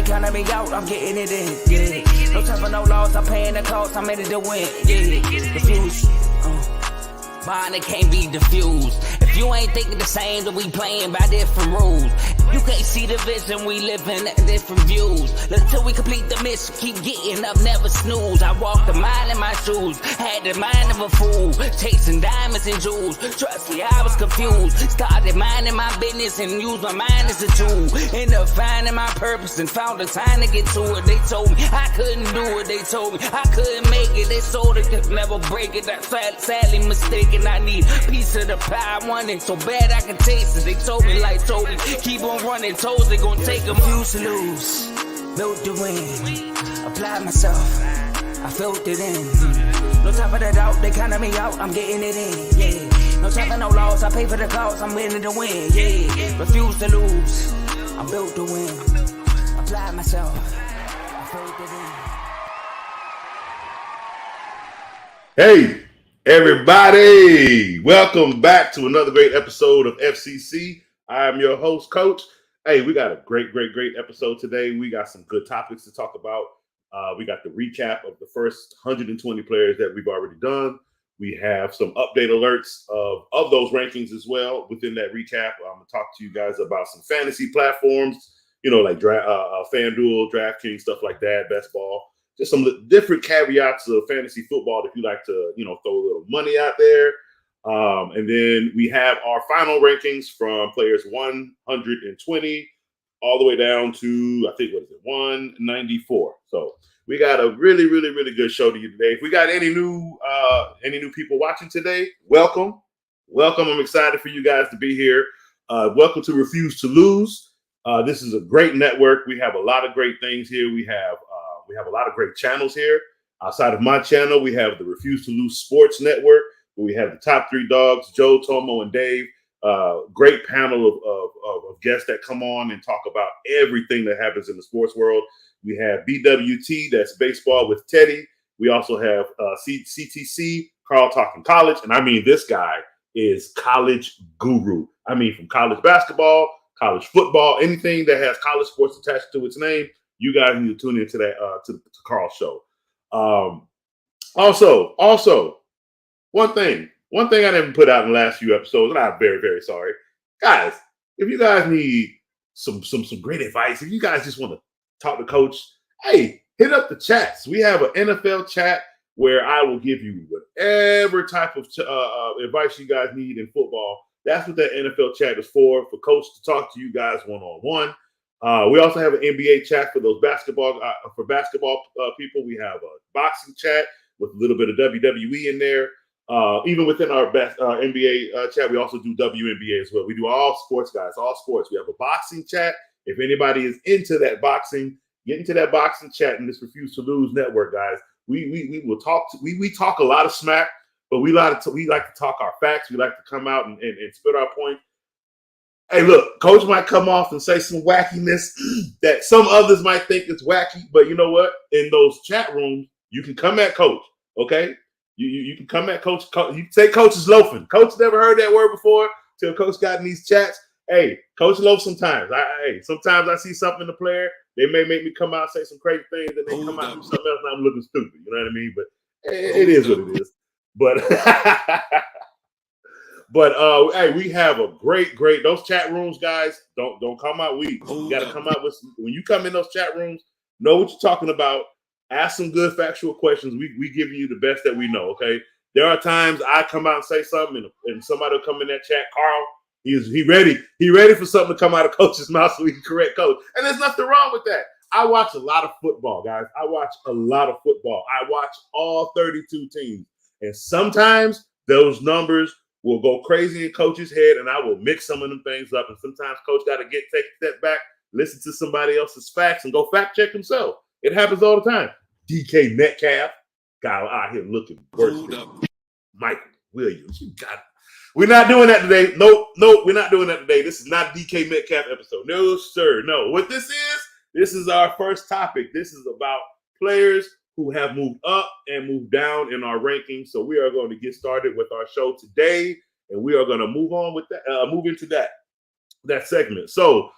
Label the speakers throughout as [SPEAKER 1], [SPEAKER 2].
[SPEAKER 1] they counting me out, I'm getting it in, yeah. No time for no loss, I'm paying the cost, I'm ready to win, yeah. Refuse, mine, it can't be diffused. If you ain't thinking the same, then we playing by different rules. You can't see the vision, we living at different views. Until we complete the mission, keep getting up, never snooze. I walked a mile in my shoes, had the mind of a fool, chasing diamonds and jewels. Trust me, I was confused. Started minding my business and used my mind as a tool. Ended up finding my purpose and found the time to get to it. They told me I couldn't do it, they told me I couldn't make it. They sold it, could never break it. That's sadly mistaken. I need a piece of the pie, I want it so bad I can taste it. They told me like Toby, keep on running, toes they gon' take them. Refuse to lose, built to win, applied myself, I felt it in. No time for the doubt, they counting me out, I'm getting it in, yeah. No time for no loss, I pay for the cost, I'm winning to win, yeah. Refuse to lose, I'm built to win, applied myself, I felt
[SPEAKER 2] Hey,
[SPEAKER 1] it in.
[SPEAKER 2] everybody, welcome back to another great episode of FCC. I am your host, Coach. Hey, we got a great episode today. We got some good topics to talk about. We got the recap of the first 120 players that we've already done. We have some update alerts of those rankings as well. Within that recap, I'm going to talk to you guys about some fantasy platforms, like FanDuel, DraftKings, stuff like that, Best Ball. Just some different caveats of fantasy football if you like to, throw a little money out there. And then we have our final rankings from players 120 all the way down to, I think, 194. So we got a really good show to you today. If we got any new people watching today, welcome. I'm excited for you guys to be here. Welcome to Refuse to Lose. This is a great network. We have a lot of great things here. We have a lot of great channels here. Outside of my channel, we have the Refuse to Lose Sports Network, where we have the top three dogs, Joe, Tomo, and Dave. Great panel of guests that come on and talk about everything that happens in the sports world. We have BWT, that's baseball with Teddy. We also have CTC, Carl Talking College. And I mean, this guy is college guru. I mean, from college basketball, college football, anything that has college sports attached to its name, you guys need to tune into that to Carl's show. Also, one thing I didn't put out in the last few episodes, and I'm very sorry, guys. If you guys need some great advice, if you guys just want to talk to Coach, hey, hit up the chats. We have an NFL chat where I will give you whatever type of advice you guys need in football. That's what that NFL chat is for Coach to talk to you guys one-on-one. We also have an NBA chat for those basketball people. We have a boxing chat with a little bit of WWE in there. Even within our NBA chat, we also do WNBA as well. We do all sports, guys, all sports. We have a boxing chat. If anybody is into that boxing, get into that boxing chat in this Refuse to Lose network, guys. We will talk. We talk a lot of smack, but we like to talk our facts. We like to come out and spit our point. Hey, look, Coach might come off and say some wackiness that some others might think is wacky, but you know what? In those chat rooms, you can come at Coach, okay? You can come at Coach. You can say Coach is loafing. Coach never heard that word before till Coach got in these chats. Hey, Coach loafs sometimes. Sometimes I see something in the player. They may make me come out and say some crazy things, and they come out and do something else, and I'm looking stupid. You know what I mean? But it is what it is. But hey, we have a great those chat rooms, guys. Don't come out weak. You got to come out with when you come in those chat rooms. Know what you're talking about. Ask some good factual questions. We give you the best that we know. Okay. There are times I come out and say something, and somebody will come in that chat. Carl, he ready for something to come out of Coach's mouth so he can correct Coach. And there's nothing wrong with that. I watch a lot of football, guys. I watch all 32 teams, and sometimes those numbers will go crazy in Coach's head, and I will mix some of them things up. And sometimes Coach got to take a step back, listen to somebody else's facts, and go fact check himself. It happens all the time. DK Metcalf, guy out here looking worse than Michael Williams. You got it. We're not doing that today. Nope, we're not doing that today. This is not a DK Metcalf episode. No, sir. No. What this is our first topic. This is about players who have moved up and moved down in our rankings. So we are going to get started with our show today, and we are going to move on with that, move into that segment. So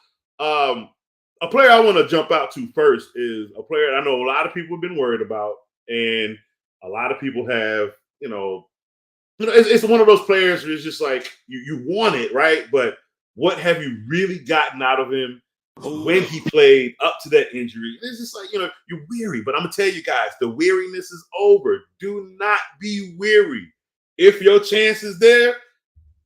[SPEAKER 2] a player I want to jump out to first is a player I know a lot of people have been worried about, and a lot of people have, it's one of those players where it's just like you want it, right? But what have you really gotten out of him when he played up to that injury? It's just like, you're weary. But I'm going to tell you guys, the weariness is over. Do not be weary. If your chance is there,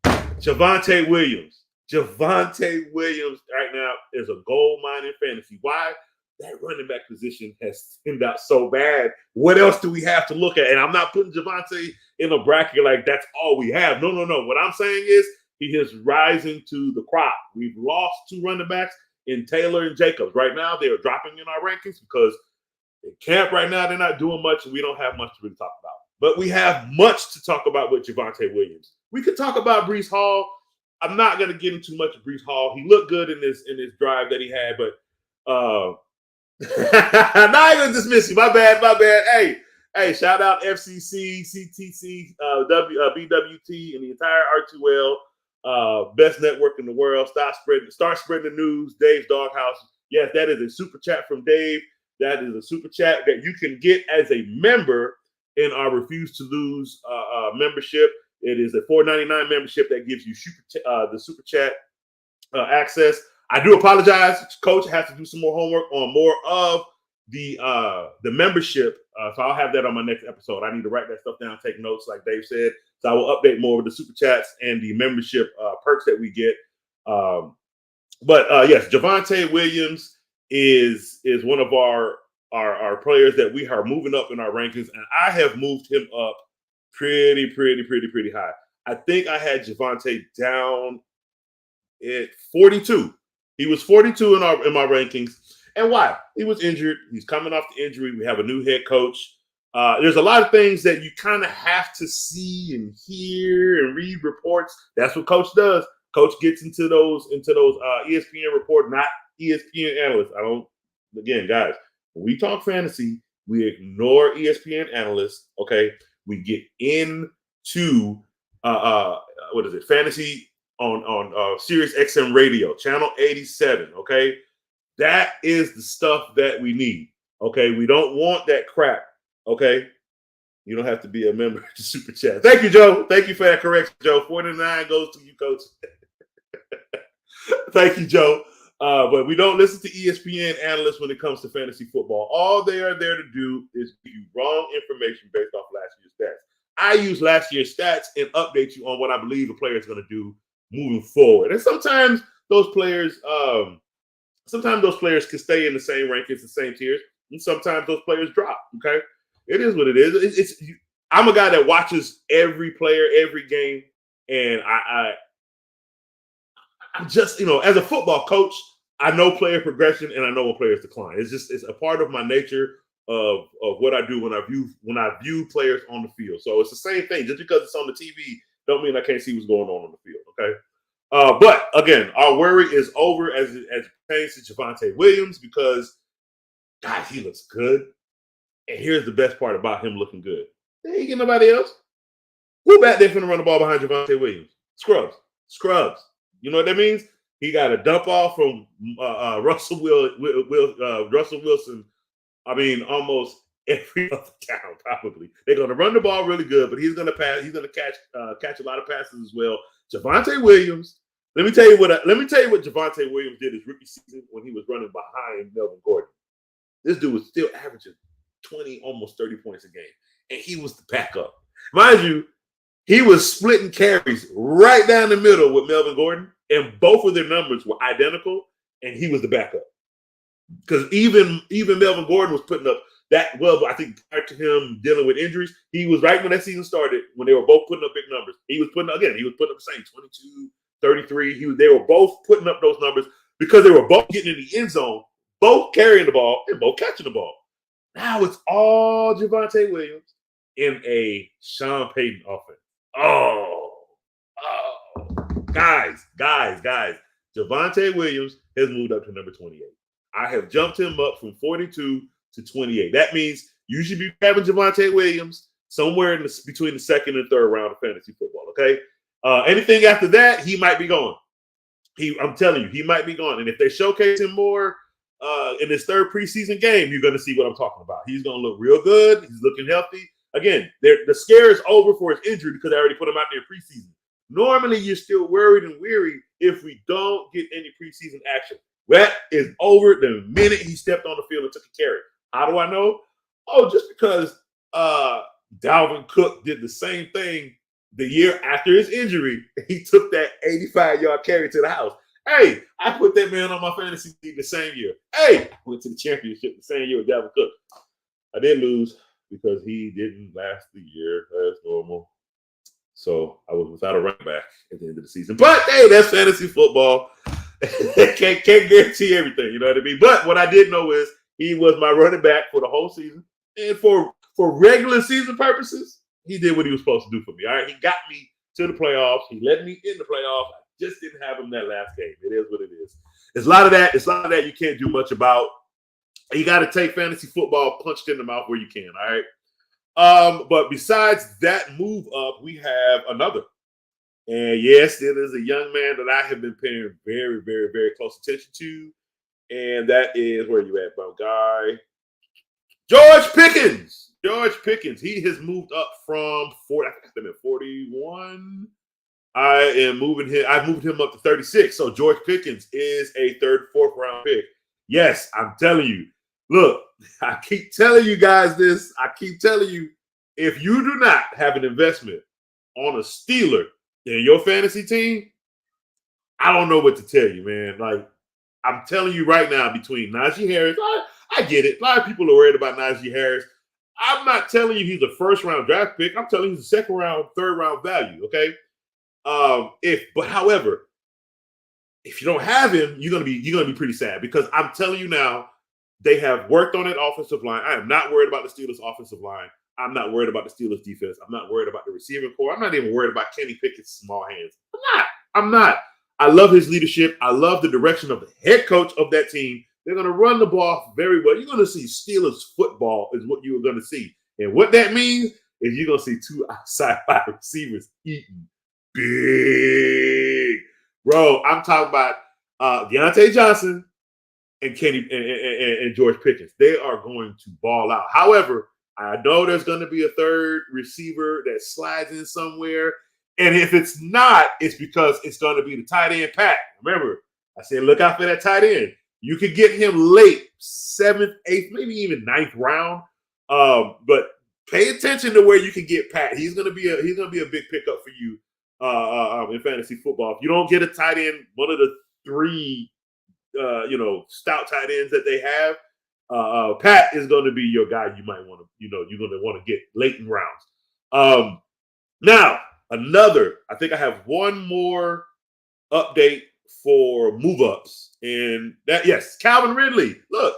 [SPEAKER 2] Javonte Williams. Javonte Williams right now is a gold mine in fantasy. Why? That running back position has turned out so bad. What else do we have to look at? And I'm not putting Javonte in a bracket like that's all we have. No. What I'm saying is he is rising to the crop. We've lost 2 running backs in Taylor and Jacobs. Right now, they are dropping in our rankings because in camp right now, they're not doing much, and we don't have much to really talk about. But we have much to talk about with Javonte Williams. We could talk about Breece Hall. I'm not going to get into much of Breece Hall. He looked good in this drive that he had, but not even dismiss you. My bad. Hey, shout out FCC, CTC, BWT, and the entire R2L, best network in the world. Start spreading the news. Dave's Doghouse. Yes, that is a super chat from Dave. That is a super chat that you can get as a member in our Refuse to Lose membership. It is a $4.99 membership that gives you the super chat access. I do apologize, Coach. I have to do some more homework on more of the membership. So I'll have that on my next episode. I need to write that stuff down, take notes, like Dave said. So I will update more of the super chats and the membership perks that we get. But yes, Javonte Williams is one of our players that we are moving up in our rankings, and I have moved him up pretty high. I think I had Javonte down at 42. He was 42 in my rankings. And why? He was injured. He's coming off the injury. We have a new head coach. There's a lot of things that you kind of have to see and hear and read reports. That's what Coach does. Coach gets into those ESPN reports, not ESPN analysts. Again, guys, when we talk fantasy, we ignore ESPN analysts. Okay, we get into fantasy on Sirius XM Radio, channel 87. Okay, that is the stuff that we need. Okay, we don't want that crap. Okay, you don't have to be a member to Super Chat. Thank you, Joe. Thank you for that correction, Joe. 49 goes to you, Coach. Thank you, Joe. But we don't listen to ESPN analysts when it comes to fantasy football. All they are there to do is give you wrong information based off last year's stats. I use last year's stats and update you on what I believe a player is going to do moving forward. And sometimes those players can stay in the same rankings, the same tiers, and sometimes those players drop. Okay, it is what it is. I'm a guy that watches every player, every game, and I'm just, as a football coach, I know player progression and I know when players decline. It's a part of my nature of what I do when I view players on the field. So it's the same thing. Just because it's on the TV, don't mean I can't see what's going on the field. Okay. But again, our worry is over as it pertains to Javonte Williams because, God, he looks good. And here's the best part about him looking good. There ain't get nobody else. Who back there finna run the ball behind Javonte Williams? Scrubs. You know what that means? He got a dump off from Russell Wilson. I mean, almost every other down, probably. They're going to run the ball really good, but he's going to pass. He's going to catch a lot of passes as well. Javonte Williams. Let me tell you what Javonte Williams did his rookie season when he was running behind Melvin Gordon. This dude was still averaging 20, almost 30 points a game, and he was the backup. Mind you, he was splitting carries right down the middle with Melvin Gordon, and both of their numbers were identical, and he was the backup. Because even Melvin Gordon was putting up that well, but I think prior to him dealing with injuries, he was right when that season started, when they were both putting up big numbers. He was putting up the same 22, 33. They were both putting up those numbers because they were both getting in the end zone, both carrying the ball, and both catching the ball. Now it's all Javonte Williams in a Sean Payton offense. Oh, guys. Javonte Williams has moved up to number 28. I have jumped him up from 42 to 28. That means you should be having Javonte Williams somewhere between the second and third round of fantasy football, okay? Anything after that, he might be gone. I'm telling you, he might be gone. And if they showcase him more, in his third preseason game, you're going to see what I'm talking about. He's going to look real good. He's looking healthy. Again, the scare is over for his injury because they already put him out there in preseason. Normally, you're still worried and weary if we don't get any preseason action. That is over the minute he stepped on the field and took a carry. How do I know? Oh, just because Dalvin Cook did the same thing the year after his injury. He took that 85-yard carry to the house. Hey, I put that man on my fantasy team the same year. Hey, I went to the championship the same year with Dalvin Cook. I did lose because he didn't last the year as normal. So I was without a running back at the end of the season. But hey, that's fantasy football. can't guarantee everything, you know what I mean? But what I did know is he was my running back for the whole season. And for regular season purposes, he did what he was supposed to do for me. All right, he got me to the playoffs. He led me in the playoffs. I just didn't have him that last game. It is what it is. It's a lot of that. It's a lot of that you can't do much about. You got to take fantasy football punched in the mouth where you can, all right? But besides that move up, we have another. And yes, it is a young man that I have been paying very, very, very close attention to. And that is, where you at, my guy? George Pickens. George Pickens. He has moved up from 40. I think I'm at 41. I've moved him up to 36. So George Pickens is a third, fourth round pick. Yes, I'm telling you. Look, I keep telling you guys this. I keep telling you, if you do not have an investment on a Steeler in your fantasy team, I don't know what to tell you, man. Like, I'm telling you right now, between Najee Harris, I get it. A lot of people are worried about Najee Harris. I'm not telling you he's a first-round draft pick. I'm telling you he's a second-round, third-round value, okay? However, if you don't have him, you're gonna be pretty sad, because I'm telling you now, they have worked on that offensive line. I am not worried about the Steelers' offensive line. I'm not worried about the Steelers' defense. I'm not worried about the receiving core. I'm not even worried about Kenny Pickett's small hands. I'm not. I love his leadership. I love the direction of the head coach of that team. They're going to run the ball very well. You're going to see Steelers football is what you're going to see. And what that means is you're going to see two outside wide receivers eating big. Bro, I'm talking about Deontay Johnson and Kenny and George Pickens. They are going to ball out. However, I know there's going to be a third receiver that slides in somewhere. And if it's not, it's because it's going to be the tight end Pat. Remember, I said look out for that tight end. You could get him late, 7th, 8th, maybe even 9th round. But pay attention to where you can get Pat. He's going to be a big pickup for you in fantasy football. If you don't get a tight end, one of the three stout tight ends that they have, Pat is going to be your guy. You might want to, you're going to want to get late in rounds. Now, I think I have one more update for move-ups. And that, yes, Calvin Ridley. Look,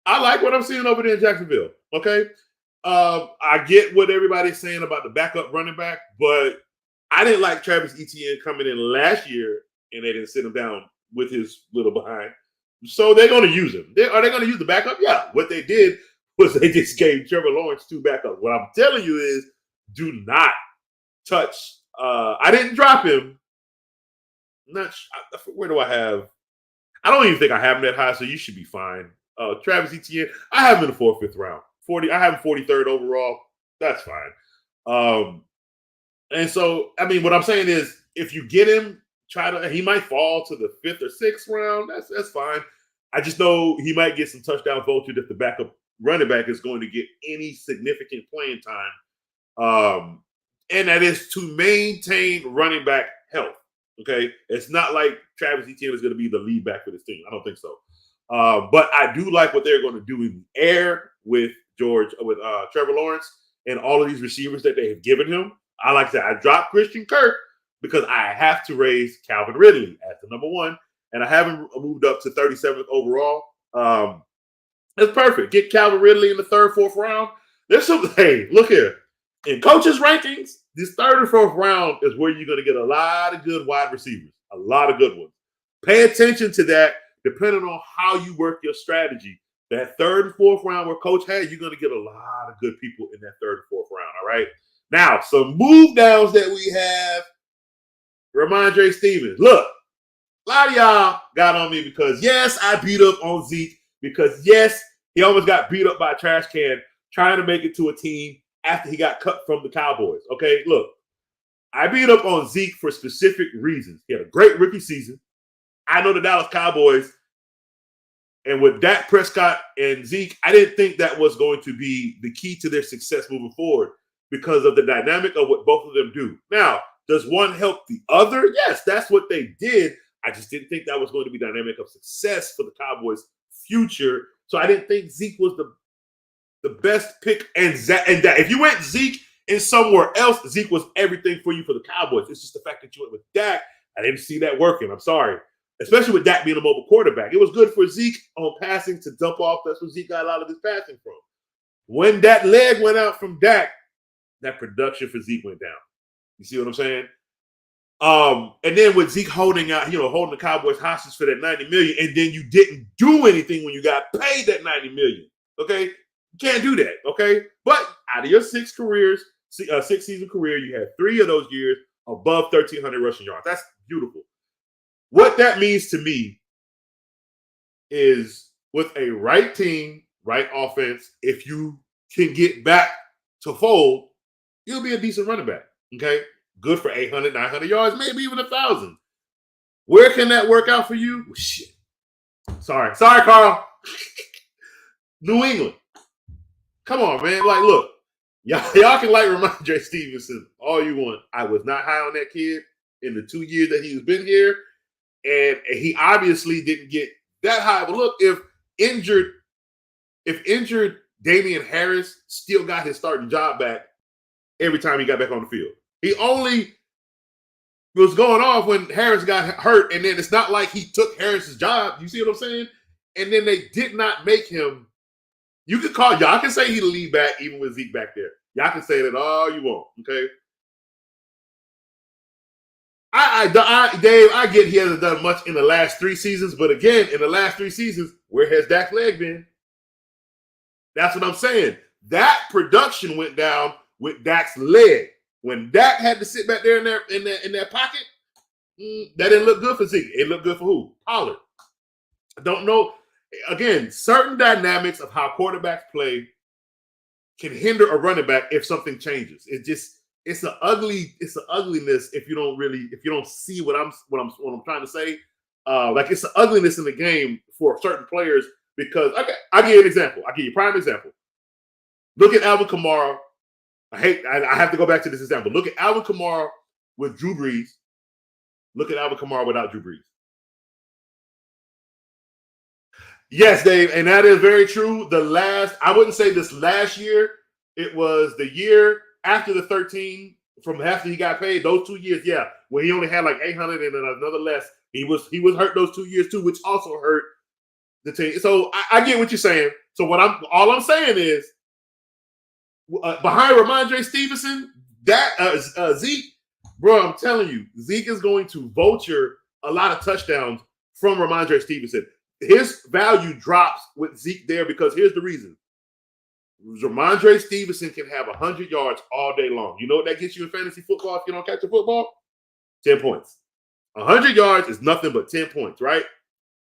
[SPEAKER 2] I like what I'm seeing over there in Jacksonville. Okay. I get what everybody's saying about the backup running back, but I didn't like Travis Etienne coming in last year and they didn't sit him down with his little behind. So they're going to use him. Are they going to use the backup? Yeah. What they did was they just gave Trevor Lawrence 2 backups. What I'm telling you is, do not touch. I didn't drop him. Where do I have? I don't even think I have him that high, so you should be fine. Travis Etienne, I have him in the 4th, 5th round. I have him 43rd overall. That's fine. And so, I mean, what I'm saying is, if you get him, he might fall to the 5th or 6th round. That's fine. I just know he might get some touchdown vultured if the backup running back is going to get any significant playing time. And that is to maintain running back health. Okay, it's not like Travis Etienne is going to be the lead back for this team. I don't think so. But I do like what they're going to do in the air with Trevor Lawrence and all of these receivers that they have given him. I like that. I dropped Christian Kirk because I have to raise Calvin Ridley as the number 1, and I haven't moved up to 37th overall. That's perfect. Get Calvin Ridley in the 3rd, 4th round. Hey, look here. In coaches' rankings, this 3rd and 4th round is where you're going to get a lot of good wide receivers, a lot of good ones. Pay attention to that, depending on how you work your strategy. That 3rd and 4th round where Coach had, you're going to get a lot of good people in that 3rd and 4th round, all right? Now, some move downs that we have. Ramondre Stevens. Look, a lot of y'all got on me because, yes, I beat up on Zeke because, yes, he almost got beat up by a trash can trying to make it to a team after he got cut from the Cowboys. Okay, look, I beat up on Zeke for specific reasons. He had a great rookie season. I know the Dallas Cowboys, and with Dak Prescott and Zeke, I didn't think that was going to be the key to their success moving forward because of the dynamic of what both of them do. Now, does one help the other? Yes, that's what they did. I just didn't think that was going to be dynamic of success for the Cowboys' future. So I didn't think Zeke was the best pick. And that if you went Zeke in somewhere else, Zeke was everything for you for the Cowboys. It's just the fact that you went with Dak. I didn't see that working. I'm sorry. Especially with Dak being a mobile quarterback. It was good for Zeke on passing to dump off. That's where Zeke got a lot of his passing from. When that leg went out from Dak, that production for Zeke went down. You see what I'm saying? And then with Zeke holding the Cowboys hostage for that $90 million, and then you didn't do anything when you got paid that $90 million. Okay, you can't do that. Okay, but out of your six season career, you had 3 of those years above 1,300 rushing yards. That's beautiful. What that means to me is with a right team, right offense, if you can get back to fold, you'll be a decent running back. Okay. Good for 800, 900 yards, maybe even 1,000. Where can that work out for you? Well, shit. Sorry, Carl. New England. Come on, man. Like, look, y'all can like Ramondre Stevenson all you want. I was not high on that kid in the 2 years that he's been here. And he obviously didn't get that high. But look, if injured Damian Harris still got his starting job back every time he got back on the field. He only was going off when Harris got hurt, and then it's not like he took Harris's job. You see what I'm saying? And then they did not make him. Y'all can say he the lead back even with Zeke back there. Y'all can say that all you want, okay? Dave, I get he hasn't done much in the last 3 seasons, but again, in the last 3 seasons, where has Dak's leg been? That's what I'm saying. That production went down with Dak's leg. When Dak had to sit back there in that pocket, that didn't look good for Zeke. It looked good for who? Pollard. I don't know. Again, certain dynamics of how quarterbacks play can hinder a running back if something changes. It's an ugliness if you don't see what I'm trying to say. Like it's an ugliness in the game for certain players because I'll give you an example. I'll give you a prime example. Look at Alvin Kamara. I have to go back to this example. Look at Alvin Kamara with Drew Brees. Look at Alvin Kamara without Drew Brees. Yes, Dave, and that is very true. I wouldn't say this last year. It was the year after the 13 from after he got paid. Those 2 years, yeah, where he only had like 800 and another less. He was hurt those 2 years too, which also hurt the team. So I get what you're saying. So all I'm saying is behind Ramondre Stevenson, Zeke, bro, I'm telling you, Zeke is going to vulture a lot of touchdowns from Ramondre Stevenson. His value drops with Zeke there because here's the reason. Ramondre Stevenson can have 100 yards all day long. You know what that gets you in fantasy football if you don't catch a football? 10 points. 100 yards is nothing but 10 points, right?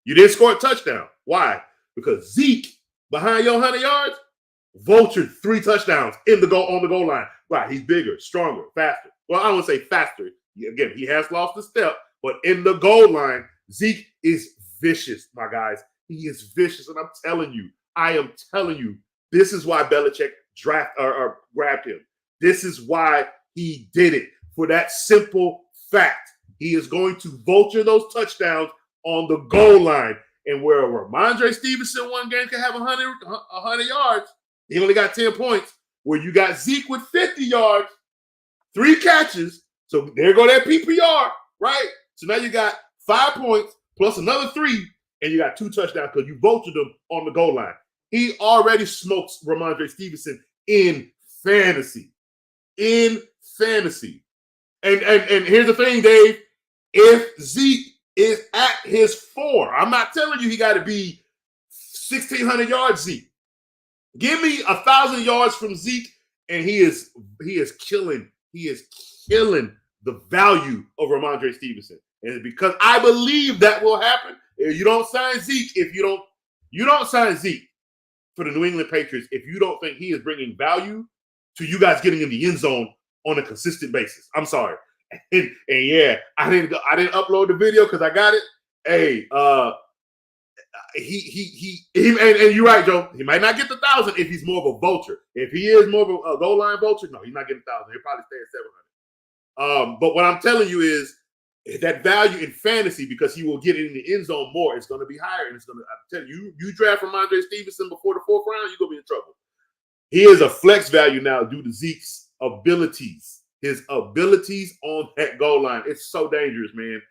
[SPEAKER 2] You didn't score a touchdown. Why? Because Zeke, behind your 100 yards, vultured 3 touchdowns on the goal line. Right, he's bigger, stronger, faster. Well, I wouldn't say faster. Again, he has lost a step, but in the goal line, Zeke is vicious, my guys. He is vicious, and I am telling you, this is why Belichick grabbed him. This is why he did it. For that simple fact, he is going to vulture those touchdowns on the goal line. And where Ramondre Stevenson one game can have 100 yards, he only got 10 points. Where you got Zeke with 50 yards, 3 catches. So there go that PPR, right? So now you got 5 points plus another 3, and you got 2 touchdowns because you vultured him on the goal line. He already smokes Ramondre Stevenson in fantasy. And here's the thing, Dave. If Zeke is at his 4, I'm not telling you he got to be 1,600 yards Zeke. Give me 1,000 yards from Zeke, and he is killing the value of Ramondre Stevenson. And because I believe that will happen, you don't sign Zeke if you don't You don't sign Zeke for the New England Patriots if you don't think he is bringing value to you guys getting in the end zone on a consistent basis. I'm sorry. And yeah, I didn't upload the video because I got it. Hey, and you're right, Joe. He might not get the 1,000 if he's more of a vulture. If he is more of a goal line vulture, no, he's not getting 1,000. He'll probably stay at 700. But what I'm telling you is that value in fantasy, because he will get in the end zone more, it's going to be higher. And it's going to, I'm telling you, you draft Ramondre Stevenson before the 4th round, you're going to be in trouble. He is a flex value now due to Zeke's abilities. His abilities on that goal line. It's so dangerous, man.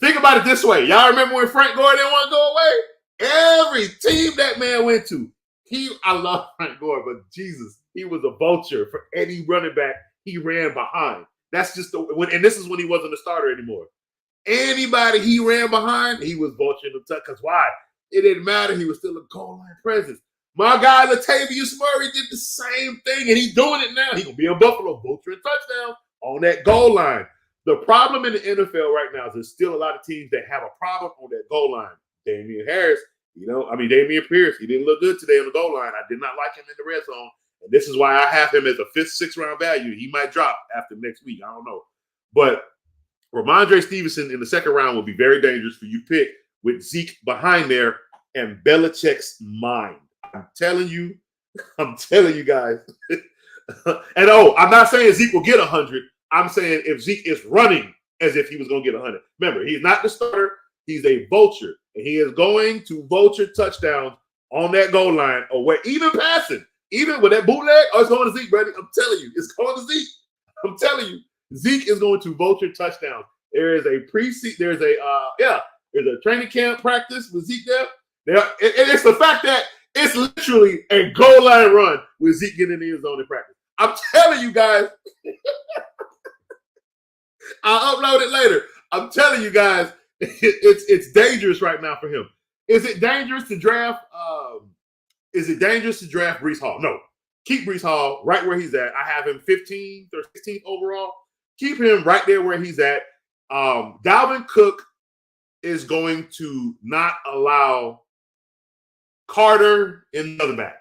[SPEAKER 2] Think about it this way. Y'all remember when Frank Gore didn't want to go away? Every team that man went to, I love Frank Gore, but Jesus, he was a vulture for any running back he ran behind. That's just and this is when he wasn't a starter anymore. Anybody he ran behind, he was vulturing the touch. Because why? It didn't matter. He was still a goal line presence. My guy Latavius Murray did the same thing, and he's doing it now. He's going to be in Buffalo, vulturing touchdown on that goal line. The problem in the NFL right now is there's still a lot of teams that have a problem on that goal line. Damian Harris, Damian Pierce, he didn't look good today on the goal line. I did not like him in the red zone. And this is why I have him as a 5th, 6th round value. He might drop after next week. I don't know. But Ramondre Stevenson in the 2nd round will be very dangerous for you pick with Zeke behind there and Belichick's mind. I'm telling you guys. And I'm not saying Zeke will get 100. I'm saying if Zeke is running as if he was going to get 100. Remember, he's not the starter. He's a vulture. And he is going to vulture touchdowns on that goal line away, even passing. Even with that bootleg, it's going to Zeke, buddy. I'm telling you, it's going to Zeke. I'm telling you, Zeke is going to vulture touchdowns. There is a there's a training camp practice with Zeke there. It's the fact that it's literally a goal line run with Zeke getting in the end zone in practice. I'm telling you guys. I'll upload it later. I'm telling you guys, it's dangerous right now for him. Is it dangerous to draft? Breece Hall? No. Keep Breece Hall right where he's at. I have him 15th or 16th overall. Keep him right there where he's at. Dalvin Cook is going to not allow Carter and another back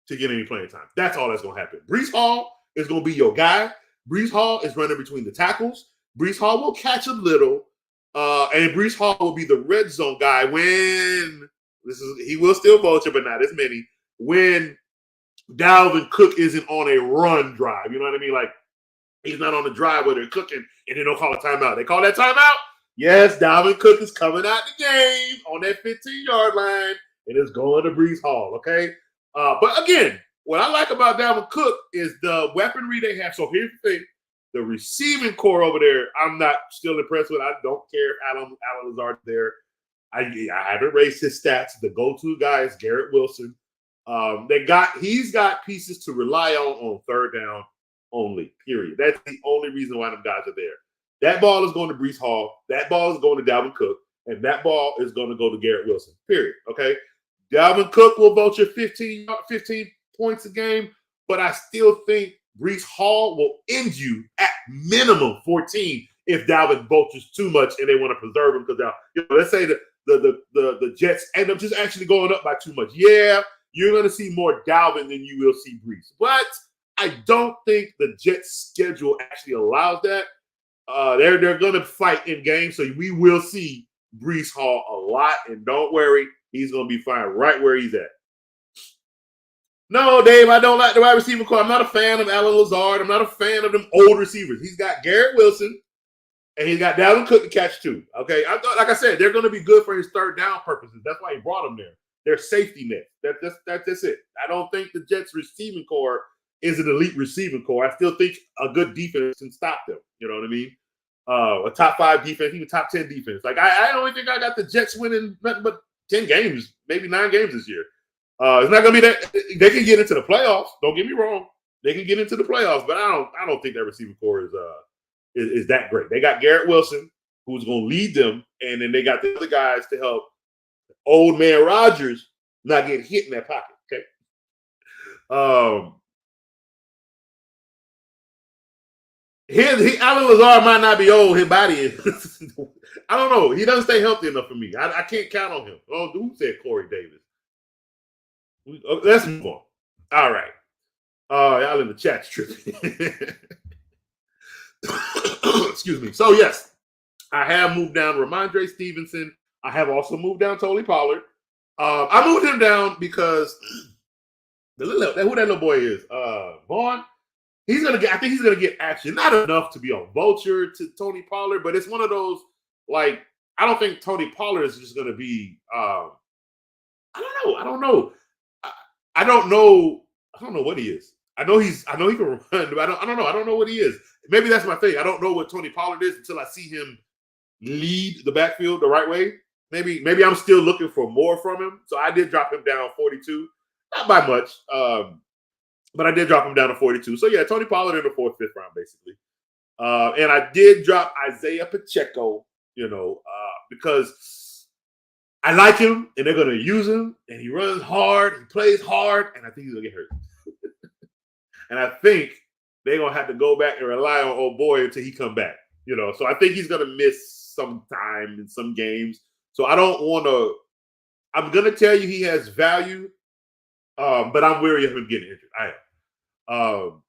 [SPEAKER 2] to get any playing time. That's all that's going to happen. Breece Hall is going to be your guy. Breece Hall is running between the tackles. Breece Hall will catch a little. And Breece Hall will be the red zone guy when he will still vulture, but not as many. When Dalvin Cook isn't on a run drive, you know what I mean? Like he's not on the drive where they're cooking and they don't call a timeout. They call that timeout. Yes, Dalvin Cook is coming out the game on that 15-yard line and it's going to Breece Hall. Okay, but again, what I like about Dalvin Cook is the weaponry they have. So here's the thing. The receiving core over there, I'm not still impressed with. I don't care if Alan Lazard's there. I haven't raised his stats. The go-to guy is Garrett Wilson. He's got pieces to rely on 3rd down only, period. That's the only reason why them guys are there. That ball is going to Breece Hall. That ball is going to Dalvin Cook. And that ball is going to go to Garrett Wilson, period. Okay? Dalvin Cook will vulture 15 points a game, but I still think Breece Hall will end you at minimum 14 if Dalvin vultures too much and they want to preserve him because let's say the Jets end up just actually going up by too much. Yeah, you're going to see more Dalvin than you will see Breece. But I don't think the Jets' schedule actually allows that. They're going to fight in games, so we will see Breece Hall a lot. And don't worry, he's going to be fine right where he's at. No, Dave, I don't like the wide receiver core. I'm not a fan of Alan Lazard. I'm not a fan of them old receivers. He's got Garrett Wilson, and he's got Dalvin Cook to catch too. Okay, like I said, they're going to be good for his 3rd down purposes. That's why he brought them there. They're safety net. That's it. I don't think the Jets' receiving core is an elite receiving core. I still think a good defense can stop them. You know what I mean? A top 5 defense, even top 10 defense. Like I don't think I got the Jets winning nothing but 10 games, maybe 9 games this year. It's not going to be that they can get into the playoffs. Don't get me wrong; they can get into the playoffs, but I don't think that receiving core is that great. They got Garrett Wilson, who's going to lead them, and then they got the other guys to help old man Rodgers not get hit in that pocket. Okay. Alan Lazard might not be old. His body is. I don't know. He doesn't stay healthy enough for me. I can't count on him. Oh, who said Corey Davis? Let's move on. All right. Y'all in the chat tripping. Excuse me. So, yes, I have moved down Ramondre Stevenson. I have also moved down Tony Pollard. I moved him down because who that little boy is, Vaughn. I think he's gonna get action. Not enough to be a vulture to Tony Pollard, but it's one of those, like, I don't think Tony Pollard is just gonna be I don't know. I don't know what he is. I know he can run, but I don't know. I don't know what he is. Maybe that's my thing. I don't know what Tony Pollard is until I see him lead the backfield the right way. Maybe I'm still looking for more from him. So I did drop him down 42. Not by much. But I did drop him down to 42. So yeah, Tony Pollard in the 4th, 5th round, basically. And I did drop Isaiah Pacheco, because I like him and they're going to use him and he runs hard, he plays hard, and I think he's going to get hurt. And I think they're going to have to go back and rely on old boy until he come back, So I think he's going to miss some time in some games. So I don't want to – I'm going to tell you he has value, but I'm wary of him getting injured. I am.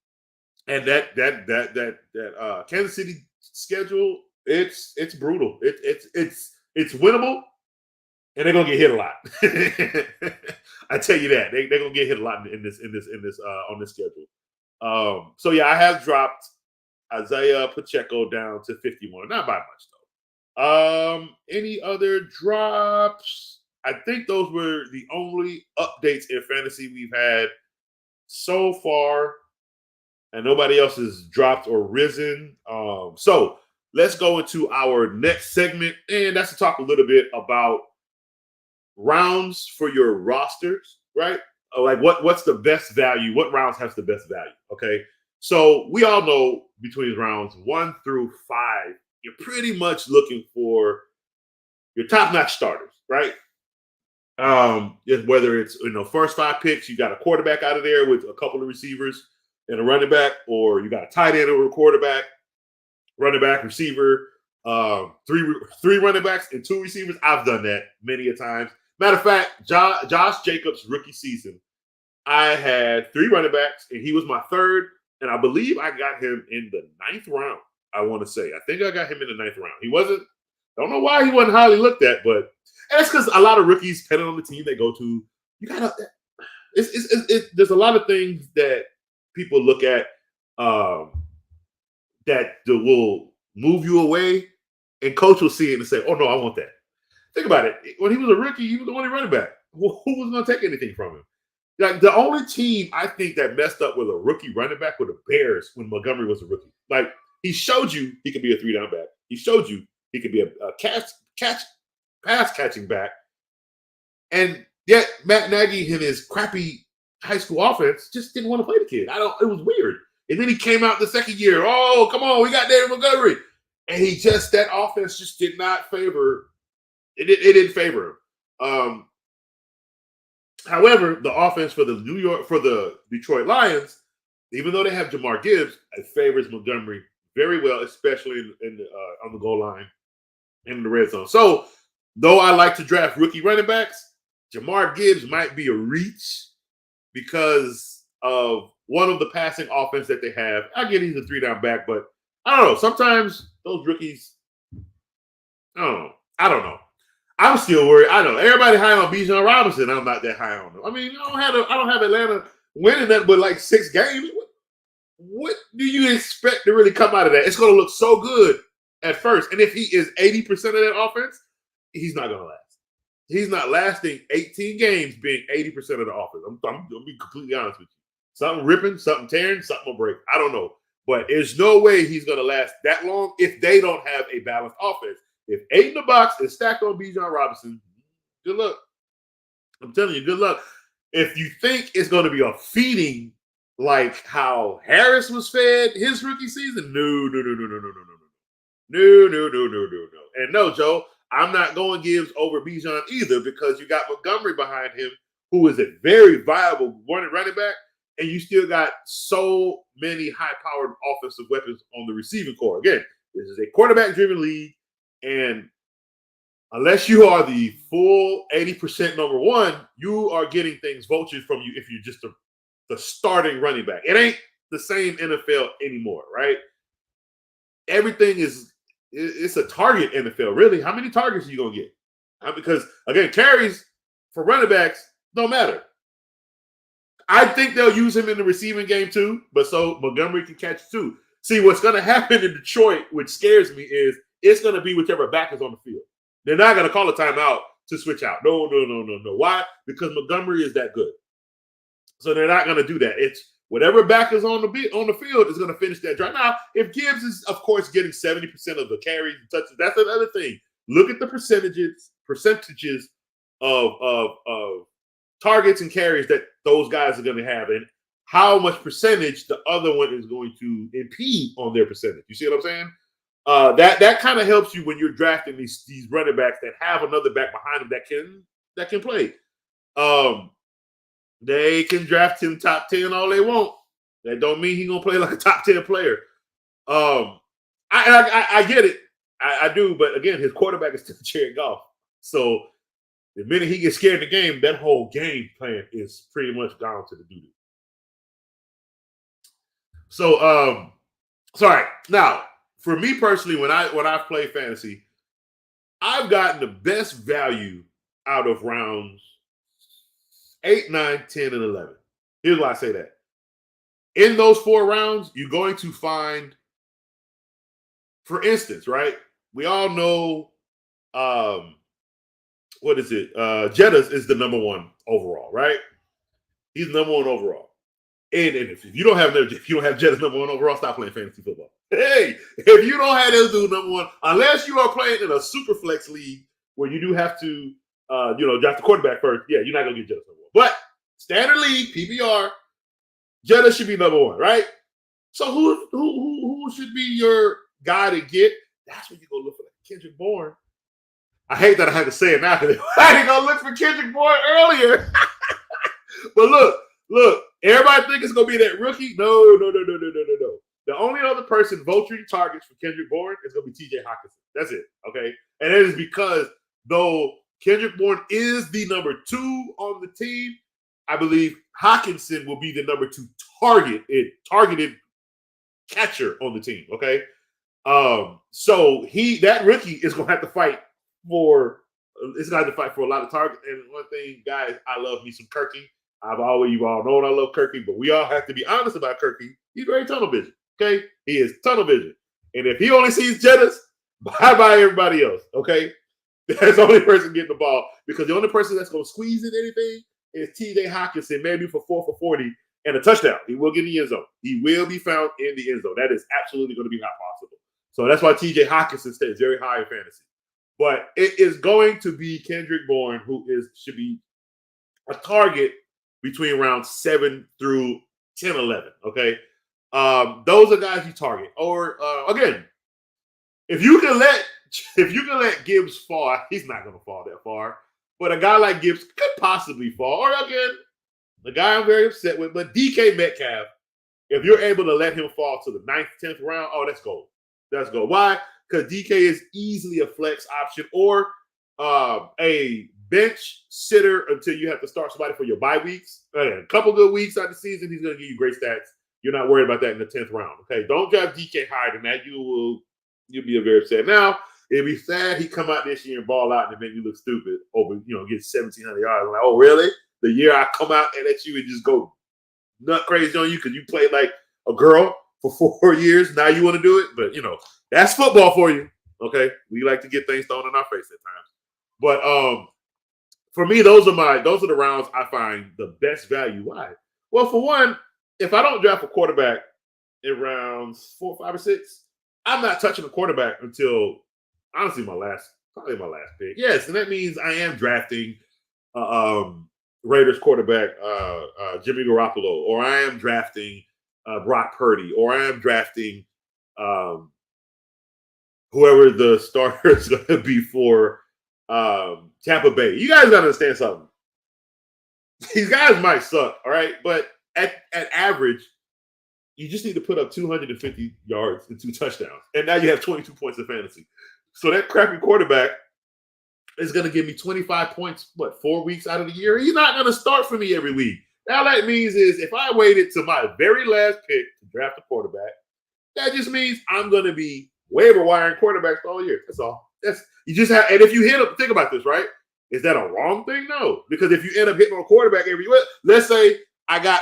[SPEAKER 2] And that Kansas City schedule, it's brutal. It's winnable, and they're gonna get hit a lot. I tell you that they're gonna get hit a lot in this on this schedule. So yeah, I have dropped Isaiah Pacheco down to 51, not by much though. Any other drops? I think those were the only updates in fantasy we've had so far, and nobody else has dropped or risen. So let's go into our next segment, and that's to talk a little bit about rounds for your rosters, right? Like what's the best value? What rounds has the best value? Okay, so we all know between rounds 1 through 5, you're pretty much looking for your top-notch starters, right? Whether it's first 5 picks, you got a quarterback out of there with a couple of receivers and a running back, or you got a tight end or a quarterback, running back, receiver, three running backs and 2 receivers. I've done that many a times. Matter of fact, Josh Jacobs' rookie season, I had 3 running backs, and he was my 3rd, and I believe I got him in the 9th round. I want to say, I think I got him in the 9th round. He wasn't. Don't know why he wasn't highly looked at, but that's because a lot of rookies, depending on the team they go to, you gotta. There's a lot of things that people look at that will move you away, and coach will see it and say, "Oh no, I want that." Think about it. When he was a rookie, he was the only running back. Who was going to take anything from him? Like, the only team I think that messed up with a rookie running back were the Bears when Montgomery was a rookie. Like, he showed you he could be a 3-down back. He showed you he could be a pass catching back. And yet Matt Nagy and his crappy high school offense just didn't want to play the kid. It was weird. And then he came out the second year. Oh, come on, we got David Montgomery. And that offense just did not favor. It didn't favor him. However, the offense for the Detroit Lions, even though they have Jamar Gibbs, it favors Montgomery very well, especially on the goal line and in the red zone. So, though I like to draft rookie running backs, Jamar Gibbs might be a reach because of one of the passing offense that they have. I get he's a 3-down back, but I don't know. Sometimes those rookies, I don't know. I'm still worried. I know everybody high on Bijan Robinson. I'm not that high on him. I mean, I don't have Atlanta winning that but like 6 games. What do you expect to really come out of that? It's going to look so good at first. And if he is 80% of that offense, he's not going to last. He's not lasting 18 games being 80% of the offense. I'm going to be completely honest with you. Something ripping, something tearing, something will break. I don't know. But there's no way he's going to last that long if they don't have a balanced offense. If 8 in the box is stacked on Bijan Robinson, good luck. I'm telling you, good luck. If you think it's going to be a feeding like how Harris was fed his rookie season, no. And no, Joe, I'm not going Gibbs over Bijan either because you got Montgomery behind him, who is a very viable running back, and you still got so many high-powered offensive weapons on the receiving core. Again, this is a quarterback-driven league. And unless you are the full 80% number one, you are getting things vultured from you if you're just the starting running back. It ain't the same NFL anymore, right? Everything it's a target NFL, really. How many targets are you gonna get? Because again, carries for running backs don't matter. I think they'll use him in the receiving game too, but so Montgomery can catch too. See, what's going to happen in Detroit, which scares me, is it's going to be whichever back is on the field. They're not going to call a timeout to switch out. No. Why? Because Montgomery is that good. So they're not going to do that. It's whatever back is on the field is going to finish that drive. Now, if Gibbs is, of course, getting 70% of the carries and touches, that's another thing. Look at the percentages of targets and carries that those guys are going to have, and how much percentage the other one is going to impede on their percentage. You see what I'm saying? That kind of helps you when you're drafting these running backs that have another back behind them that can play. They can draft him top 10 all they want. That don't mean he's gonna play like a top 10 player. I get it. I do, but again, his quarterback is still Jared Goff. So the minute he gets scared in the game, that whole game plan is pretty much gone to the doo-doo. So, sorry. Now, for me personally, when I've played fantasy, I've gotten the best value out of rounds 8, 9, 10, and 11. Here's why I say that. In those 4 rounds, you're going to find, for instance, right? We all know, what is it? Jettas is the number 1 overall, right? He's number 1 overall. And if you don't have Jettas number 1 overall, stop playing fantasy football. Hey, if you don't have this dude number 1, unless you are playing in a super flex league where you do have to, draft the quarterback first, yeah, you're not gonna get Jettas number 1. But standard league PPR, Jettas should be number 1, right? So who should be your guy to get? That's when you go look for Kendrick Bourne. I hate that I had to say it now. I didn't go look for Kendrick Bourne earlier. But look, everybody think it's going to be that rookie. No. The only other person vulturing targets for Kendrick Bourne is going to be TJ Hockenson. That's it, okay? And it is because though Kendrick Bourne is the number 2 on the team, I believe Hockenson will be the number 2 targeted catcher on the team, okay? So that rookie is going to have to fight for a lot of targets. And one thing, guys, I love me some Kirky. You all know I love Kirky, but we all have to be honest about Kirky. He's very tunnel vision. Okay, he is tunnel vision, and if he only sees Jettas, bye everybody else. Okay, that's the only person getting the ball, because the only person that's going to squeeze in anything is T.J. Hockenson, maybe for 4 for 40 and a touchdown. He will get in the end zone. He will be found in the end zone. That is absolutely going to be not possible. So that's why T.J. Hockenson stays very high in fantasy. But it is going to be Kendrick Bourne, who should be a target between round 7 through 10, 11. Okay. Those are guys you target. Or again, if you can let Gibbs fall, he's not going to fall that far. But a guy like Gibbs could possibly fall. Or again, the guy I'm very upset with, but DK Metcalf, if you're able to let him fall to the 9th, 10th round, oh, that's gold. That's gold. Why? Because DK is easily a flex option or a bench sitter until you have to start somebody for your bye weeks. A couple good weeks out of the season, he's going to give you great stats. You're not worried about that in the 10th round. Okay, don't draft DK higher than that. You'll be very upset. Now, it'd be sad he come out this year and ball out and make you look stupid over, get 1,700 yards. I'm like, oh, really? The year I come out and let you and just go nut crazy on you because you played like a girl for 4 years. Now you want to do it? But, that's football for you. Okay, we like to get things thrown in our face at times. But for me, those are the rounds I find the best value. Why? Well, for one, if I don't draft a quarterback in rounds 4, 5, or 6, I'm not touching a quarterback until honestly probably my last pick. Yes, and that means I am drafting Raiders quarterback Jimmy Garoppolo, or I am drafting Brock Purdy, or I am drafting whoever the starter is going to be for Tampa Bay. You guys got to understand something. These guys might suck, all right? But at average, you just need to put up 250 yards and 2 touchdowns. And now you have 22 points in fantasy. So that crappy quarterback is going to give me 25 points, 4 weeks out of the year? He's not going to start for me every week. Now, that means is if I waited to my very last pick to draft a quarterback, that just means I'm going to be waiver wiring quarterbacks all year. That's all. You just have, and if you hit up, think about this, right? Is that a wrong thing? No, because if you end up hitting on a quarterback every week, let's say I got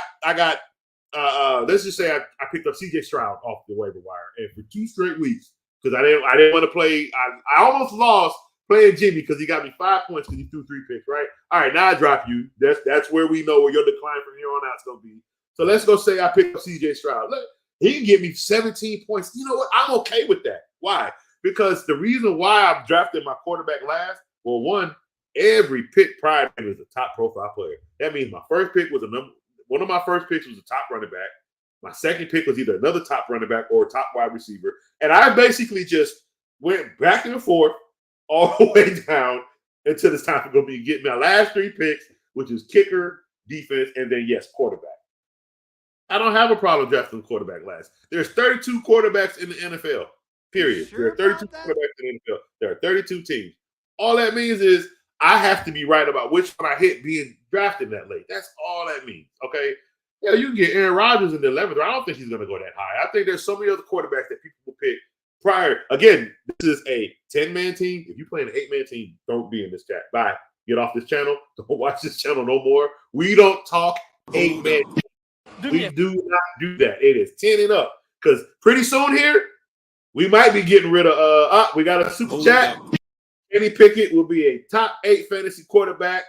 [SPEAKER 2] let's just say I picked up CJ Stroud off the waiver wire, and for 2 straight weeks because I didn't want to play. I almost lost playing Jimmy because he got me 5 points because he threw 3 picks. Right. All right. Now I drop you. That's where we know where your decline from here on out is going to be. So let's go say I picked up CJ Stroud. Look, he can get me 17 points. You know what? I'm okay with that. Why? Because the reason why I'm drafting my quarterback last, well, one, every pick prior to him is a top profile player. That means my first pick was one of my first picks was a top running back. My second pick was either another top running back or a top wide receiver. And I basically just went back and forth all the way down until it's time for me to get my last 3 picks, which is kicker, defense, and then, yes, quarterback. I don't have a problem drafting quarterback last. There's 32 quarterbacks in the NFL, period. There are 32 quarterbacks in the NFL. There are 32 teams. All that means is I have to be right about which one I hit being drafted that late. That's all that means, okay? Yeah, you can get Aaron Rodgers in the 11th. I don't think he's going to go that high. I think there's so many other quarterbacks that people will pick prior. Again, this is a 10-man team. If you're playing an 8-man team, don't be in this chat. Bye. Get off this channel. Don't watch this channel no more. We don't talk 8-man teams. We do not do that. It is 10 and up. Because pretty soon here, we might be getting rid of we got a super chat. Kenny Pickett will be a top 8 fantasy quarterback.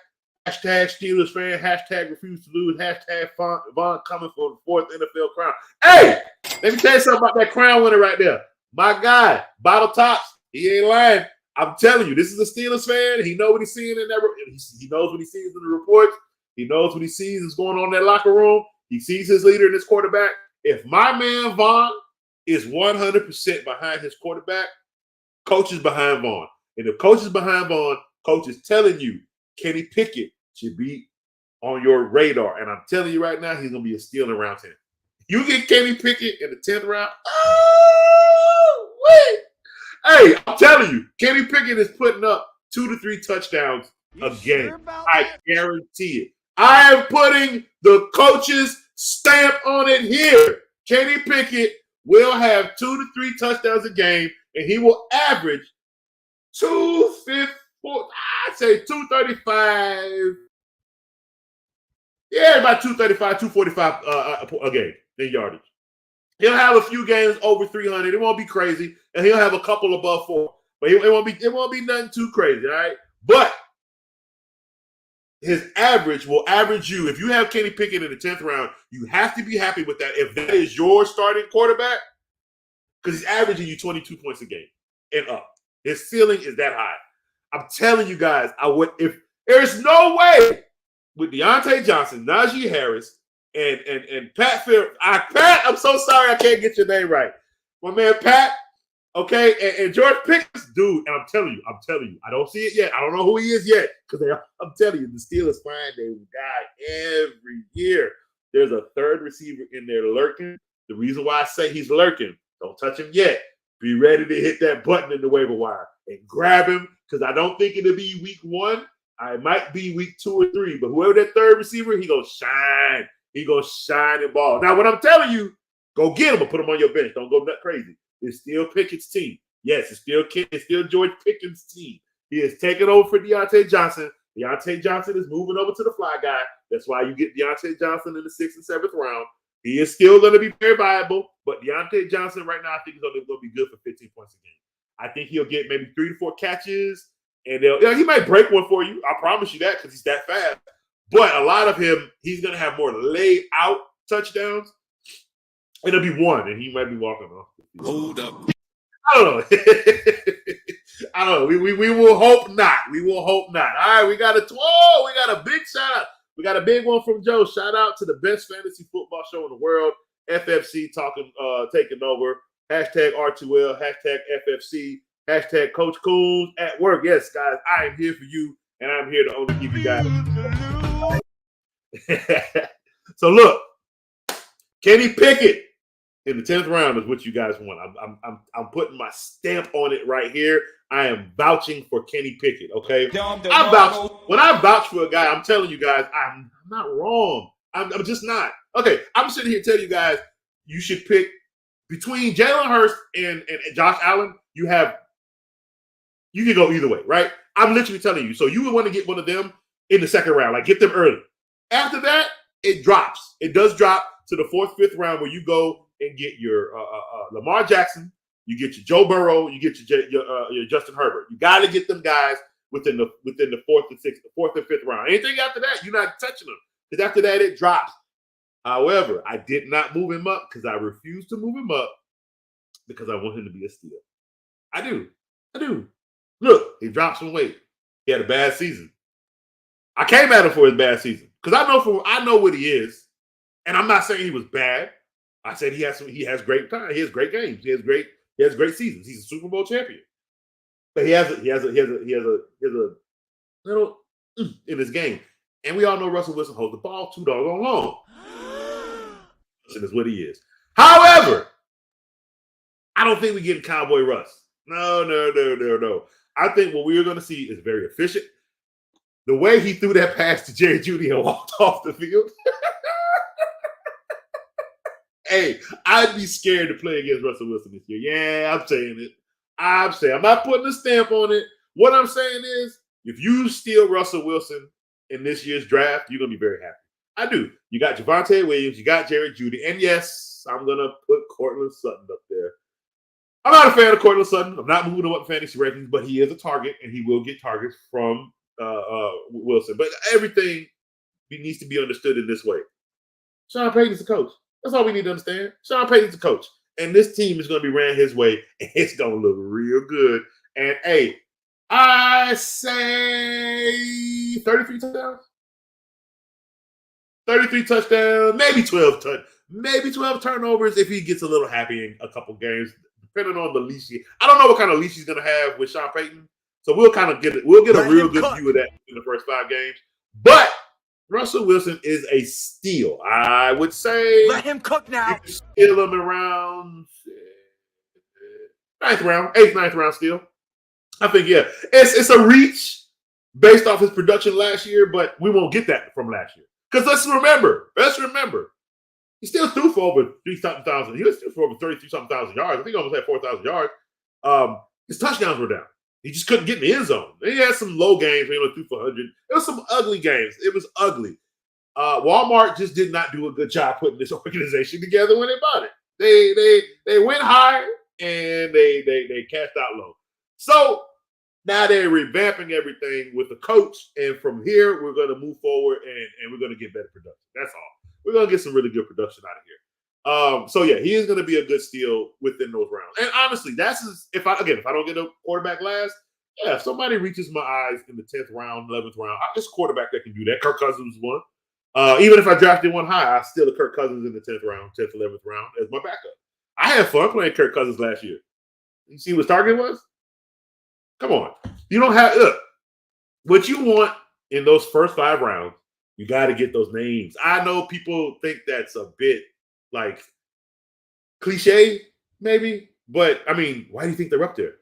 [SPEAKER 2] Hashtag Steelers fan. Hashtag refuse to lose. Hashtag Vaughn coming for the 4th NFL crown. Hey, let me tell you something about that crown winner right there. My guy, Bottle Tops. He ain't lying. I'm telling you, this is a Steelers fan. He knows what he's seeing in that. He knows what he sees in the reports. He knows what he sees is going on in that locker room. He sees his leader and his quarterback. If my man Vaughn is 100% behind his quarterback, coach is behind Vaughn. And if coach is behind Vaughn, coach is telling you Kenny Pickett should be on your radar. And I'm telling you right now, he's going to be a steal in round 10. You get Kenny Pickett in the 10th round. Oh, wait. Hey, I'm telling you, Kenny Pickett is putting up 2 to 3 touchdowns a game. Sure I guarantee it. I am putting the coach's stamp on it here. Kenny Pickett will have 2 to 3 touchdowns a game, and he will average 235. Yeah, about 235, 245 a game in yardage. He'll have a few games over 300. It won't be crazy, and he'll have a couple above 4. But it won't be nothing too crazy, all right? But his average will average you. If you have Kenny Pickett in the 10th round, you have to be happy with that. If that is your starting quarterback, because he's averaging you 22 points a game and up. His ceiling is that high. I'm telling you guys, if there's no way with Deontay Johnson, Najee Harris, and Pat Fair. Pat, I'm so sorry I can't get your name right. My man Pat, okay, and George Pickens, dude, and I'm telling you, I don't see it yet. I don't know who he is yet, because I'm telling you, the Steelers find a guy every year. There's a third receiver in there lurking. The reason why I say he's lurking, don't touch him yet. Be ready to hit that button in the waiver wire and grab him, because I don't think it'll be week 1. I might be week 2 or 3, but whoever that third receiver, he gonna shine. He gonna shine and ball. Now, what I'm telling you, go get him and put him on your bench. Don't go nut crazy. It's still Pickett's team. Yes, it's still George Pickens' team. He is taking over for Deontay Johnson. Deontay Johnson is moving over to the fly guy. That's why you get Deontay Johnson in the 6th and 7th round. He is still going to be very viable, but Deontay Johnson right now, I think he's going to be good for 15 points a game. I think he'll get maybe 3 to 4 catches, and he might break one for you. I promise you that, because he's that fast. But a lot of him, he's going to have more laid out touchdowns. It'll be 1, and he might be walking off.
[SPEAKER 3] Hold up.
[SPEAKER 2] I don't know. I don't know. We will hope not. We will hope not. All right, we got a big shout out. We got a big one from Joe. Shout out to the best fantasy football show in the world, FFC taking over. Hashtag R2L, hashtag FFC, hashtag Coach Coombs at work. Yes, guys, I am here for you, and I'm here to only give you guys. So look, Kenny Pickett in the 10th round is what you guys want. I'm putting my stamp on it right here. I am vouching for Kenny Pickett, okay? When I vouch for a guy, I'm telling you guys, I'm not wrong. I'm just not. Okay, I'm sitting here telling you guys, you should pick between Jalen Hurts and Josh Allen. You can go either way, right? I'm literally telling you. So you would want to get one of them in the second round, like get them early. After that, it drops. It does drop to the 4th, 5th round where you go and get your Lamar Jackson, you get your Joe Burrow, you get your Justin Herbert. You got to get them guys within the 4th and 6th, the 4th and 5th round. Anything after that, you're not touching them because after that it drops. However, I did not move him up because I refused to move him up because I want him to be a steal. I do. Look, he dropped some weight. He had a bad season. I came at him for his bad season because I know what he is, and I'm not saying he was bad. I said he has great time. He has great games. He has great seasons. He's a Super Bowl champion. But he has a little in his game, and we all know Russell Wilson holds the ball too doggone long. Wilson is what he is. However, I don't think we get Cowboy Russ. No. I think what we're going to see is very efficient. The way he threw that pass to Jerry Jeudy and walked off the field. Hey, I'd be scared to play against Russell Wilson this year. Yeah, I'm saying it. I'm not putting a stamp on it. What I'm saying is, if you steal Russell Wilson in this year's draft, you're going to be very happy. I do. You got Javonte Williams, you got Jerry Jeudy, and yes, I'm going to put Cortland Sutton up there. I'm not a fan of Cortland Sutton. I'm not moving him up in fantasy rankings, but he is a target, and he will get targets from Wilson. But everything needs to be understood in this way. Sean Payton's the coach. That's all we need to understand. Sean Payton's the coach. And this team is going to be ran his way, and it's going to look real good. And, hey, I say 33 touchdowns. 33 touchdowns, maybe 12 turnovers if he gets a little happy in a couple games, depending on the leash. I don't know what kind of leash he's going to have with Sean Payton. So we'll get a real good view of that in the first 5 games. But Russell Wilson is a steal. I would say
[SPEAKER 3] let him cook now.
[SPEAKER 2] You can steal him around 9th round, 8th, 9th round steal. I think, yeah. It's a reach based off his production last year, but we won't get that from last year. Because let's remember, he still threw for over 3,000. He was still for over 33,000 yards. I think he almost had 4,000 yards. His touchdowns were down. He just couldn't get in the end zone. He had some low games where he only threw for 100. It was some ugly games. It was ugly. Walmart just did not do a good job putting this organization together when they bought it. They went high and they cashed out low. So now they're revamping everything with the coach, and from here we're going to move forward and we're going to get better production. That's all. We're going to get some really good production out of here. So yeah, he is going to be a good steal within those rounds. And honestly, if I don't get a quarterback last, yeah, if somebody reaches my eyes in the 10th round, 11th round, it's a quarterback that can do that. Kirk Cousins won. Even if I drafted one high, I still a Kirk Cousins in the 10th round, 10th, 11th round as my backup. I had fun playing Kirk Cousins last year. You see what his target was? Come on. You don't have what you want in those first 5 rounds. You got to get those names. I know people think that's a bit like cliche, maybe, but I mean, why do you think they're up there?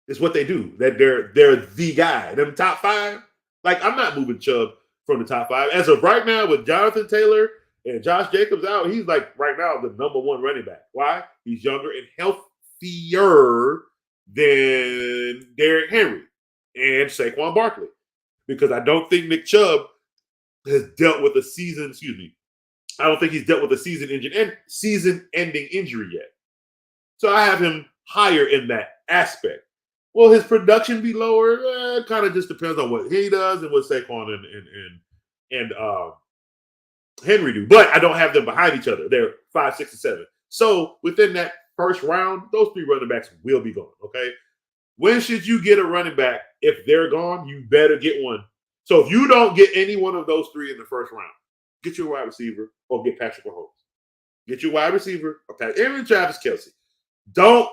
[SPEAKER 2] It's what they do. That they're the guy. Them top 5. Like, I'm not moving Chubb from the top 5. As of right now, with Jonathan Taylor and Josh Jacobs out, he's like right now the number 1 running back. Why? He's younger and healthier than Derrick Henry and Saquon Barkley. Because I don't think Nick Chubb has dealt with a season, I don't think he's dealt with a season-ending injury yet. So I have him higher in that aspect. Will his production be lower? It kind of just depends on what he does and what Saquon and Henry do. But I don't have them behind each other. They're 5, 6, and 7. So within that first round, those 3 running backs will be gone, okay? When should you get a running back? If they're gone, you better get one. So if you don't get any one of those 3 in the first round, get your wide receiver or get Patrick Mahomes. Get your wide receiver or even Travis Kelce. Don't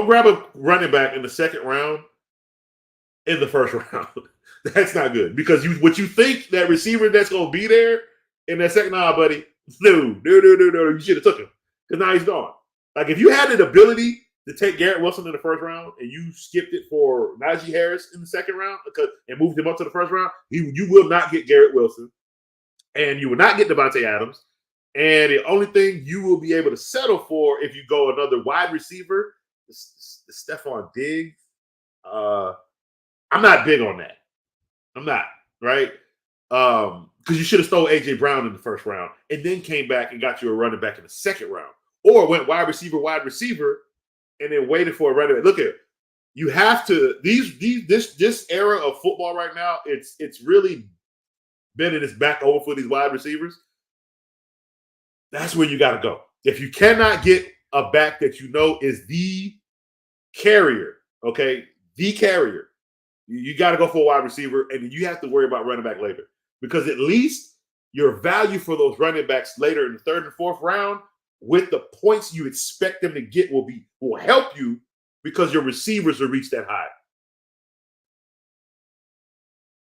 [SPEAKER 2] grab a running back in the second round in the first round. That's not good because what you think that receiver that's going to be there in that second round, buddy, no, you should have took him because now he's gone. Like if you had the ability to take Garrett Wilson in the first round and you skipped it for Najee Harris in the second round and moved him up to the first round, you will not get Garrett Wilson, and you will not get Devontae Adams. And the only thing you will be able to settle for if you go another wide receiver is Stephon Diggs. I'm not big on that. I'm not, right? Because you should have stole A.J. Brown in the first round and then came back and got you a running back in the second round. Or went wide receiver, and then waited for a running back. Look at it. You have to this era of football right now. It's really bending its back over for these wide receivers. That's where you got to go. If you cannot get a back that you know is the carrier, okay, the carrier, you got to go for a wide receiver, and then you have to worry about running back later, because at least your value for those running backs later in the third and fourth round, with the points you expect them to get, will help you because your receivers will reach that high.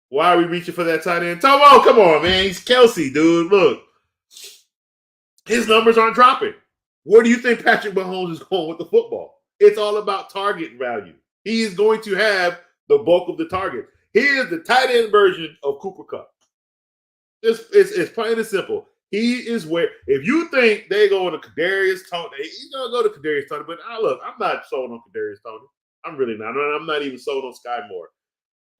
[SPEAKER 2] Why are we reaching for that tight end? Tomo, come on, man. He's Kelsey, dude. Look. His numbers aren't dropping. Where do you think Patrick Mahomes is going with the football? It's all about target value. He is going to have the bulk of the target. He is the tight end version of Cooper Kupp. It's plain and simple. He is where, if you think they're going to Kadarius Toney, he's going to go to Kadarius Toney. But look, I'm not sold on Kadarius Toney. I'm really not. I'm not even sold on Sky Moore.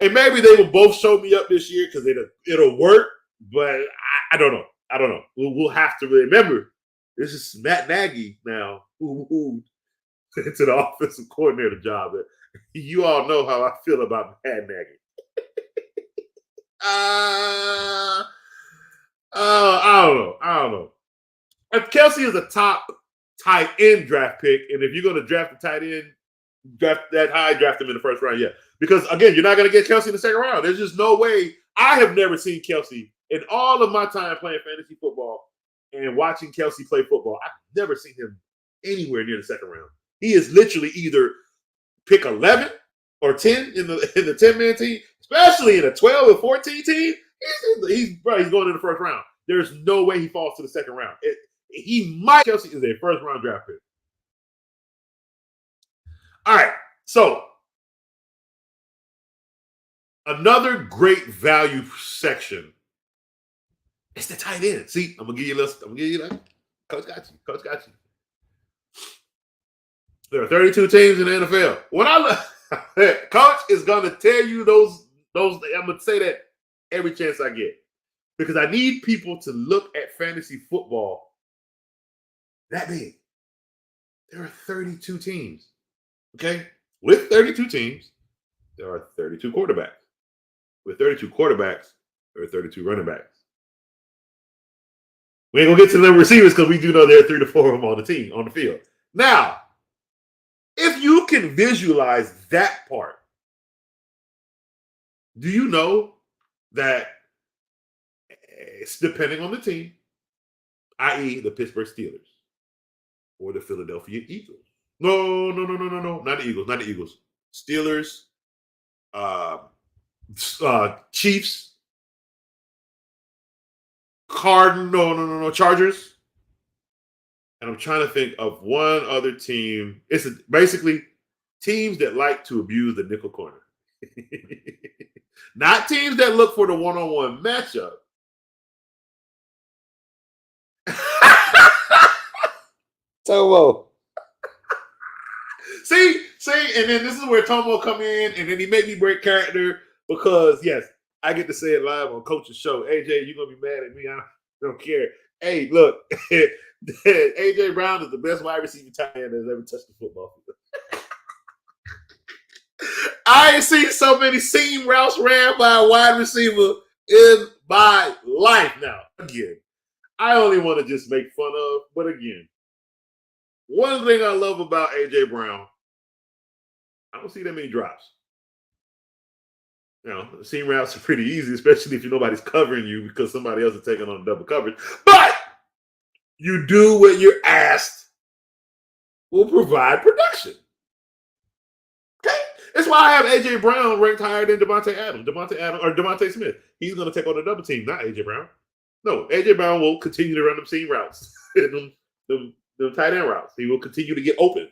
[SPEAKER 2] And maybe they will both show me up this year because it'll work. But I don't know. I don't know. We'll have to remember, this is Matt Nagy now who moved into the offensive coordinator job. You all know how I feel about Matt Nagy. I don't know. If Kelsey is a top tight end draft pick, and if you're going to draft a tight end, draft that high, draft him in the first round, yeah. Because, again, you're not going to get Kelsey in the second round. There's just no way. I have never seen Kelsey in all of my time playing fantasy football and watching Kelsey play football. I've never seen him anywhere near the second round. He is literally either pick 11 or 10 in the 10-man team, especially in a 12 or 14 team. He's going in the first round. There's no way he falls to the second round. Kelsey is a first round draft pick. All right, so another great value section. It's the tight end. See, I'm gonna give you a list. Coach got you. There are 32 teams in the NFL. Coach is gonna tell you those. I'm gonna say that every chance I get, because I need people to look at fantasy football that big. There are 32 teams. Okay, with 32 teams, there are 32 quarterbacks. With 32 quarterbacks, there are 32 running backs. We ain't gonna get to the number of receivers because we do know there are 3 to 4 of them on the field. Now, if you can visualize that part, do you know that it's depending on the team, i.e. the Pittsburgh Steelers or the Philadelphia Eagles? No, not the Eagles. Steelers, Chiefs, Chargers. And I'm trying to think of one other team. It's basically teams that like to abuse the nickel corner. Not teams that look for the one-on-one matchup. Tomo. See, and then this is where Tomo come in, and then he make me break character because, yes, I get to say it live on Coach's show. AJ, you're going to be mad at me. I don't care. Hey, look, AJ Brown is the best wide receiver tight end that's ever touched the football field. I ain't seen so many seam routes ran by a wide receiver in my life now. Again, I only want to just make fun of, but again, one thing I love about AJ Brown, I don't see that many drops. You know, seam routes are pretty easy, especially if nobody's covering you because somebody else is taking on double coverage. But you do what you're asked will provide production. Okay? That's why I have AJ Brown ranked higher than Devontae Adams or Devontae Smith. He's going to take on a double team, not AJ Brown. No, AJ Brown will continue to run them seam routes. them the tight end routes. He will continue to get open.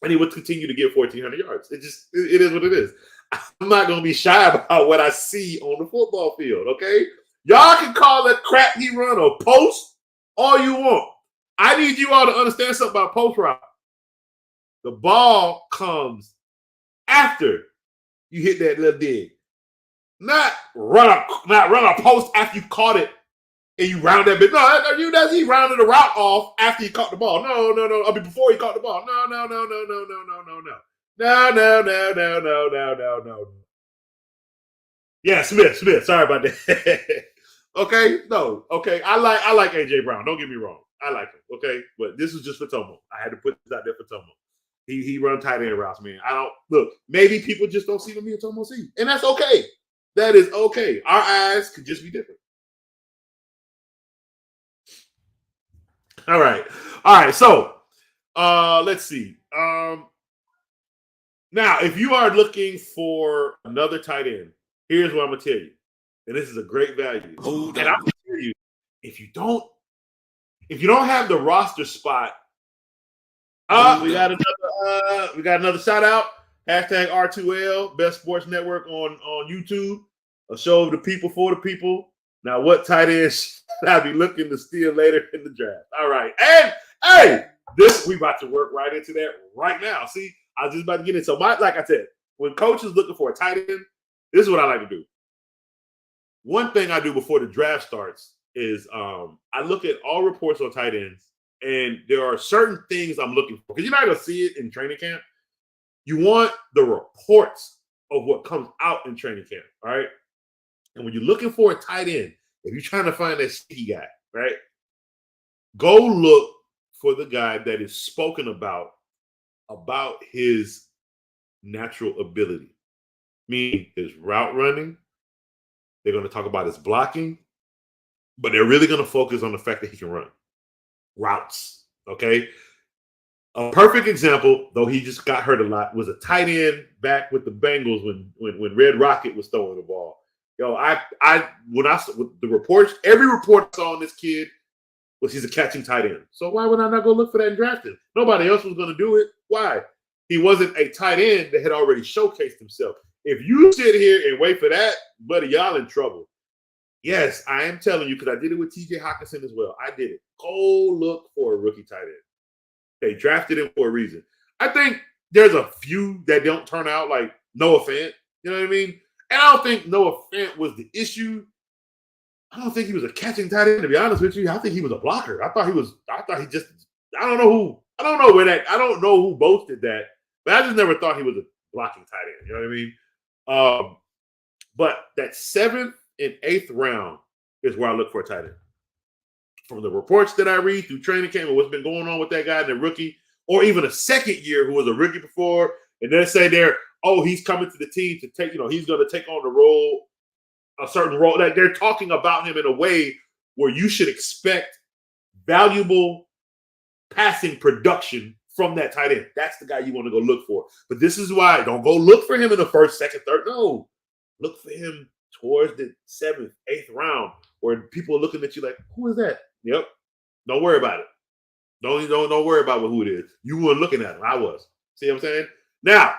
[SPEAKER 2] And he would continue to get 1,400 yards. It is what it is. I'm not going to be shy about what I see on the football field, okay? Y'all can call that crap he run a post all you want. I need you all to understand something about post route. The ball comes after you hit that little dig. Not run a post after you caught it and you round that bit. No, he rounded the route off after he caught the ball. No. I mean, before he caught the ball. No. No. Yeah, Smith. Sorry about that. Okay, no. Okay, I like AJ Brown. Don't get me wrong. I like him. Okay, but this is just for Tomo. I had to put this out there for Tomo. He run tight end routes, man. I don't look. Maybe people just don't see what me and Tomo see, and that's okay. That is okay. Our eyes could just be different. All right. So, let's see. Now, if you are looking for another tight end, here's what I'm gonna tell you, and this is a great value. And I'm gonna tell you, if you don't have the roster spot, we got another shout out. Hashtag R2L, Best Sports Network on YouTube. A show of the people for the people. Now, what tight end should I be looking to steal later in the draft? All right. And hey, we about to work right into that right now. See, I was just about to get in. So like I said, when coach is looking for a tight end, this is what I like to do. One thing I do before the draft starts is I look at all reports on tight ends, and there are certain things I'm looking for. Because you're not going to see it in training camp. You want the reports of what comes out in training camp, all right? And when you're looking for a tight end, if you're trying to find that sticky guy, right, go look for the guy that is spoken about his natural ability. Meaning his route running. They're going to talk about his blocking, but they're really going to focus on the fact that he can run routes, okay? A perfect example, though he just got hurt a lot, was a tight end back with the Bengals when Red Rocket was throwing the ball. Yo, with the reports, every report I saw on this kid was he's a catching tight end. So why would I not go look for that and draft him? Nobody else was going to do it. Why? He wasn't a tight end that had already showcased himself. If you sit here and wait for that, buddy, y'all in trouble. Yes, I am telling you, because I did it with TJ Hockenson as well. I did it. Go look for a rookie tight end. They drafted him for a reason. I think there's a few that don't turn out, like Noah Fant. You know what I mean? And I don't think Noah Fant was the issue. I don't think he was a catching tight end, to be honest with you. I think he was a blocker. I don't know who boasted that, but I just never thought he was a blocking tight end. You know what I mean? But that 7th and 8th round is where I look for a tight end. From the reports that I read through training camp and what's been going on with that guy, the rookie, or even a second year who was a rookie before, and they say he's coming to the team to take, he's going to take on a certain role. Like they're talking about him in a way where you should expect valuable passing production from that tight end. That's the guy you want to go look for. But this is why don't go look for him in the 1st, 2nd, 3rd. No, look for him towards the 7th, 8th round, where people are looking at you like, who is that? Yep. Don't worry about it. Don't worry about who it is. You weren't looking at him. I was. See what I'm saying? Now,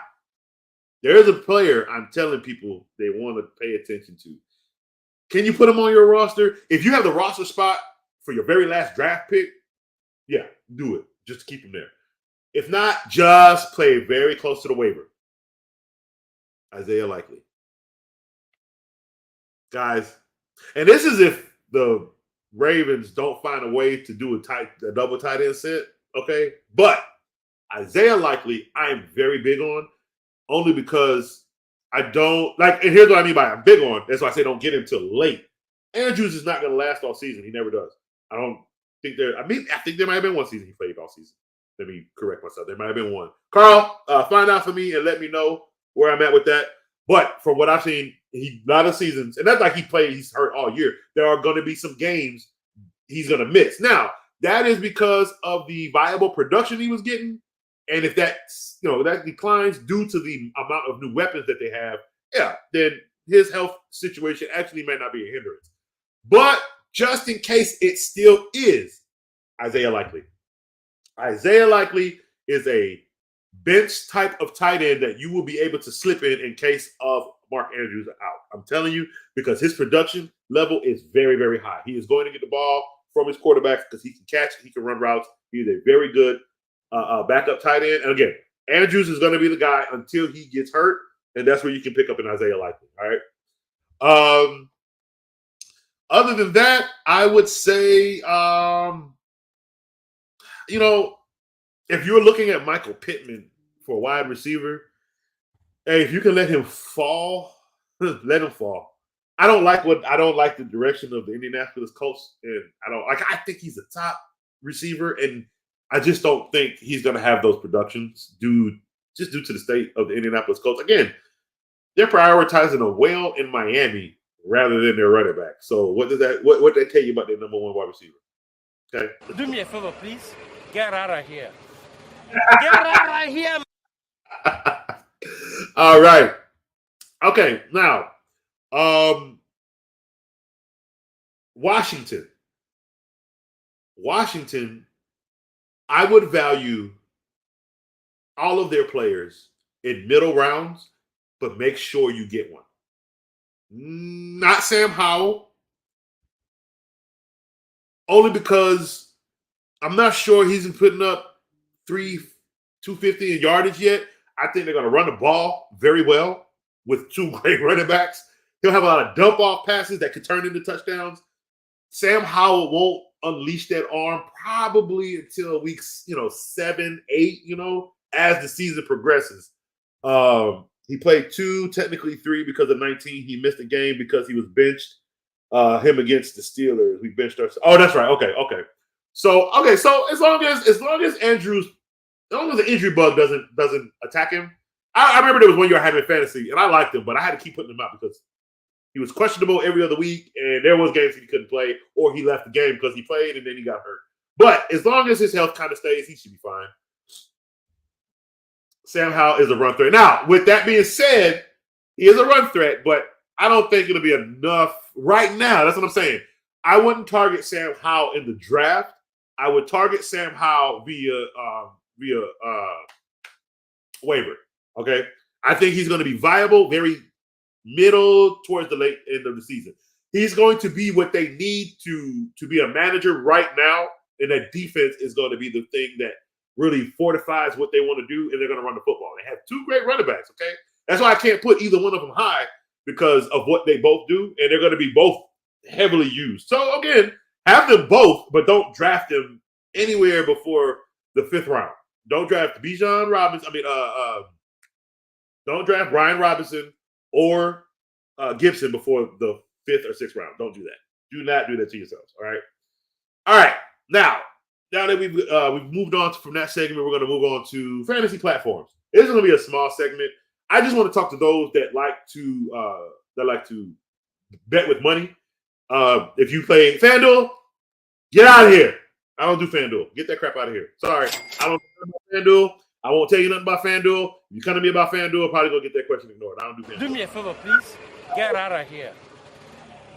[SPEAKER 2] there is a player I'm telling people they want to pay attention to. Can you put him on your roster? If you have the roster spot for your very last draft pick, yeah, do it. Just to keep him there. If not, just play very close to the waiver. Isaiah Likely. Guys, and this is if the Ravens don't find a way to do a double tight end set, okay? But Isaiah Likely, I am very big on, only because I don't like, and here's what I mean by I'm big on. That's why I say don't get him till late. Andrews is not going to last all season. He never does. I think there might have been one season he played all season. Let me correct myself. There might have been one. Carl, find out for me and let me know where I'm at with that. But from what I've seen, a lot of seasons, and that's like he's hurt all year. There are going to be some games he's going to miss. Now, that is because of the viable production he was getting. And if that declines due to the amount of new weapons that they have, then his health situation actually may not be a hindrance. But just in case it still is, Isaiah Likely. Isaiah Likely is a bench type of tight end that you will be able to slip in case of Mark Andrews out. I'm telling you, because his production level is very, very high. He is going to get the ball from his quarterbacks because he can catch, he can run routes. He is a very good backup tight end. And again, Andrews is going to be the guy until he gets hurt, and that's where you can pick up an Isaiah Likely. All right. Other than that, I would say, if you're looking at Michael Pittman for a wide receiver, hey, if you can let him fall, let him fall. I don't like the direction of the Indianapolis Colts, and I think he's a top receiver, and I just don't think he's going to have those productions due to the state of the Indianapolis Colts. Again, they're prioritizing a whale in Miami rather than their running back. So what does that tell you about their number one wide receiver? Okay.
[SPEAKER 3] Do me a favor, please. Get out of here. Get out of here.
[SPEAKER 2] All right. Okay. Now, Washington, I would value all of their players in middle rounds, but make sure you get one. Not Sam Howell, only because I'm not sure he's putting up 250 in yardage yet. I think they're going to run the ball very well with two great running backs. He'll have a lot of dump-off passes that could turn into touchdowns. Sam Howell won't unleash that arm probably until weeks, 7, 8, as the season progresses. He played 2, technically 3 because of 19. He missed a game because he was benched. Him against the Steelers. We benched our. Oh, that's right. Okay. So as long as Andrews, as long as the injury bug doesn't attack him. I remember there was one year I had him in fantasy, and I liked him, but I had to keep putting him out because he was questionable every other week, and there was games he couldn't play, or he left the game because he played and then he got hurt. But as long as his health kind of stays, he should be fine. Sam Howell is a run threat. Now, with that being said, he is a run threat, but I don't think it'll be enough right now. That's what I'm saying. I wouldn't target Sam Howell in the draft. I would target Sam Howell via waiver. Okay, I think he's going to be viable, very middle towards the late end of the season. He's going to be what they need to be a manager right now, and that defense is going to be the thing that really fortifies what they want to do, and they're going to run the football. They have 2 great running backs. Okay, that's why I can't put either one of them high because of what they both do, and they're going to be both heavily used. So again, have them both, but don't draft them anywhere before the 5th round. Don't draft Bijan Robinson. Don't draft Brian Robinson or Gibson before the 5th or 6th round. Don't do that. Do not do that to yourselves. All right. Now that we've moved on from that segment, we're going to move on to fantasy platforms. This is going to be a small segment. I just want to talk to those that like to bet with money. If you play FanDuel, get out of here. I don't do FanDuel. Get that crap out of here. Sorry. I don't do FanDuel. I won't tell you nothing about FanDuel. If you come to me about FanDuel, I'll probably go get that question ignored. I don't do FanDuel.
[SPEAKER 3] Do me a favor, please. Get out of here.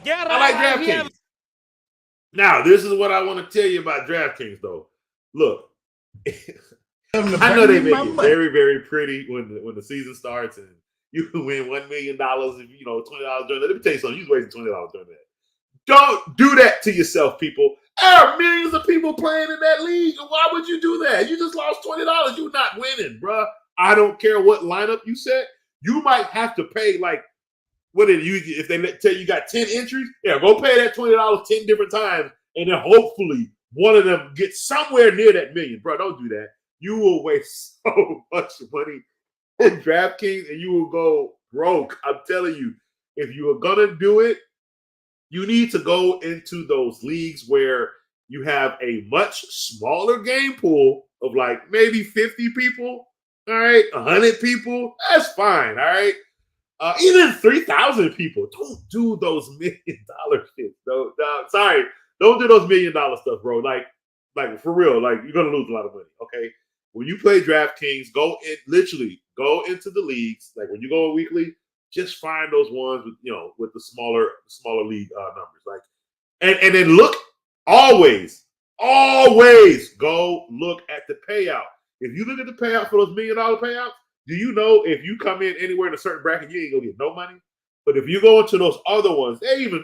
[SPEAKER 3] Get
[SPEAKER 2] I like
[SPEAKER 3] out of here.
[SPEAKER 2] DraftKings. Now, this is what I want to tell you about DraftKings, though. Look, I know they make it very, very pretty when the season starts and you can win $1 million if $20 during that. Let me tell you something. You're wasting $20 during that. Don't do that to yourself, people. There are millions of people playing in that league. Why would you do that? You just lost $20. You're not winning, bruh. I don't care what lineup you set. You might have to pay if they tell you got 10 entries, go pay that $20 10 different times, and then hopefully one of them gets somewhere near that million. Bro, don't do that. You will waste so much money in DraftKings, and you will go broke. I'm telling you, if you are going to do it, you need to go into those leagues where you have a much smaller game pool of like maybe 50 people, all right, 100 people. That's fine, all right? Even 3,000 people. Don't do those $1 million shit. No, sorry. Don't do those $1 million stuff, bro. Like for real, like you're going to lose a lot of money, okay? When you play DraftKings, go into the leagues. Like when you go weekly, just find those ones with the smaller league numbers. Like, and then look always Always go look at the payout. If you look at the payout for those $1 million payouts, do you know if you come in anywhere in a certain bracket, you ain't gonna get no money? But if you go into those other ones, you can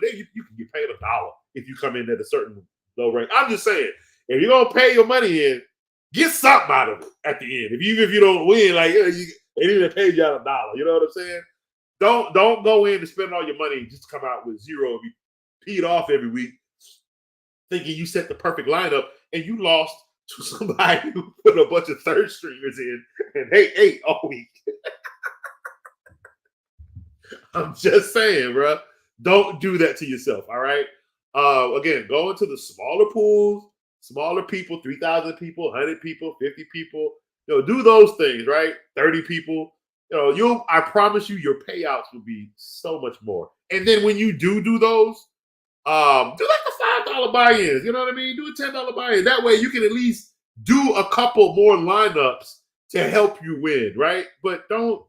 [SPEAKER 2] get paid $1 if you come in at a certain low rank. I'm just saying, if you're gonna pay your money in, get something out of it at the end. If you don't win, like they need to pay you out $1. You know what I'm saying? Don't go in and spend all your money and just come out with zero. If you peed off every week, thinking you set the perfect lineup and you lost to somebody who put a bunch of third stringers in and they ate all week. I'm just saying, bro. Don't do that to yourself, all right? Again, go into the smaller pools, smaller people, 3,000 people, 100 people, 50 people. Do those things, right? 30 people. I promise you your payouts will be so much more. And then when you do those, do like the $5 buy-ins. You know what I mean? Do a $10 buy-in. That way you can at least do a couple more lineups to help you win, right? But don't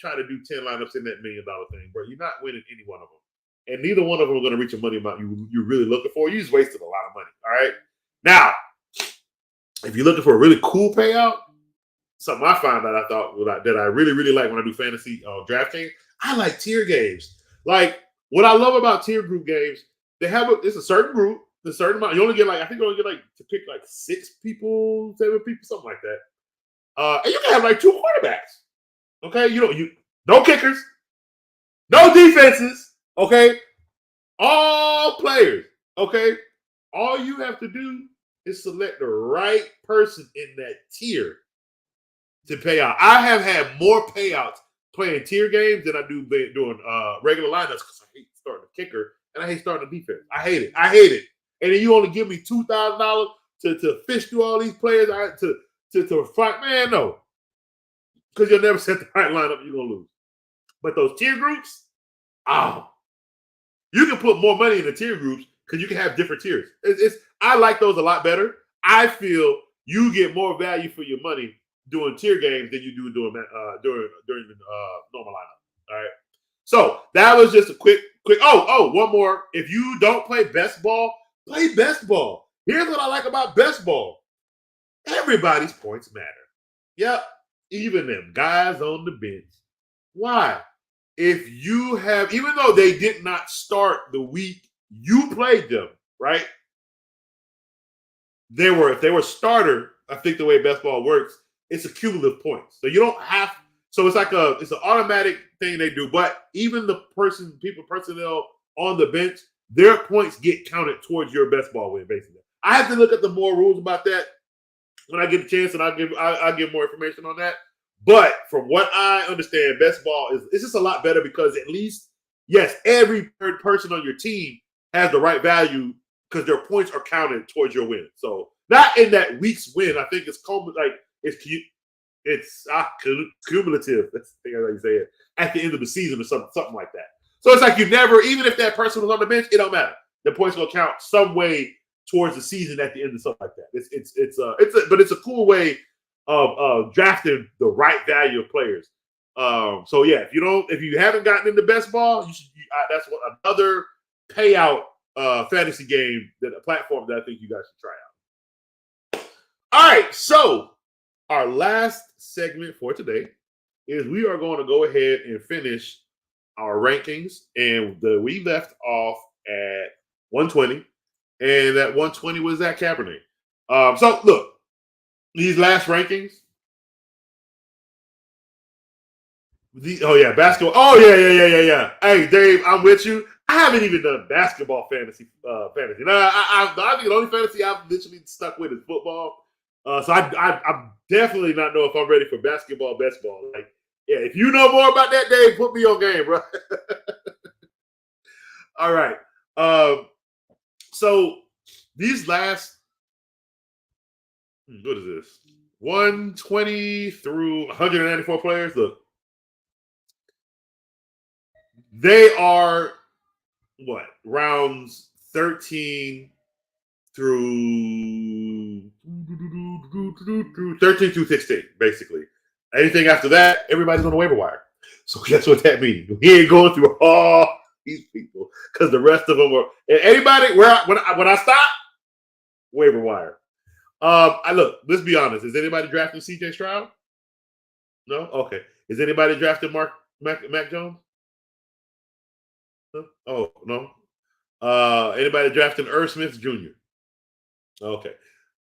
[SPEAKER 2] try to do 10 lineups in that $1 million thing, bro. You're not winning any one of them. And neither one of them are going to reach a money amount you're really looking for. You just wasted a lot of money, all right? Now, if you're looking for a really cool payout, something I found out that I really, really like when I do fantasy DraftKings, I like tier games. Like, what I love about tier group games, it's a certain group, a certain amount. You only get to pick 6 people, 7 people, something like that. And you can have 2 quarterbacks. Okay, no kickers, no defenses. Okay, all players. Okay, all you have to do is select the right person in that tier to pay out. I have had more payouts playing tier games than I do doing regular lineups because I hate starting the kicker and I hate starting the defense. I hate it. And then you only give me $2,000 to fish through all these players to fight. Man, no. Because you'll never set the right lineup, you're going to lose. But those tier groups, you can put more money in the tier groups because you can have different tiers. I like those a lot better. I feel you get more value for your money doing tier games than you do during the normal lineup. All right. So that was just a quick. One more. If you don't play best ball, play best ball. Here's what I like about best ball. Everybody's points matter. Yep. Even them guys on the bench. Why? If you have, even though they did not start the week you played them, right? If they were starter, I think the way best ball works, it's a cumulative points. So you don't have, so it's it's an automatic thing they do. But even the personnel on the bench, their points get counted towards your best ball win, basically. I have to look at the more rules about that when I get a chance, and I'll give more information on that. But from what I understand, best ball is just a lot better because at least, yes, every third person on your team has the right value because their points are counted towards your win. So not in that week's win. I think it's cumulative. That's the thing I like to say it at the end of the season or something like that. So it's like you never, even if that person was on the bench, it don't matter. The points will count some way towards the season at the end of something like that. But it's a cool way of drafting the right value of players. So yeah, if you haven't gotten into best ball, that's another payout fantasy game, a platform that I think you guys should try out. All right, so our last segment for today is we are going to go ahead and finish our rankings, and we left off at 120, and that 120 was Zach Kaepernick. So look, these last rankings. Basketball. Oh yeah. Hey Dave, I'm with you. I haven't even done basketball fantasy. I think the only fantasy I've literally stuck with is football. So I definitely not know if I'm ready for basketball, best ball. Like, yeah, if you know more about that, Dave, put me on game, bro. All right. So these last, what is this? 120 through 194 players. Look, they are rounds 13 through 16, basically. Anything after that, everybody's on the waiver wire. So guess what that means? We ain't going through all these people because the rest of them are. And anybody when I stop, waiver wire. Let's be honest. Is anybody drafting C.J. Stroud? No? Okay. Is anybody drafting Mac Jones? No? Oh, no. Anybody drafting Irv Smith Jr.? Okay.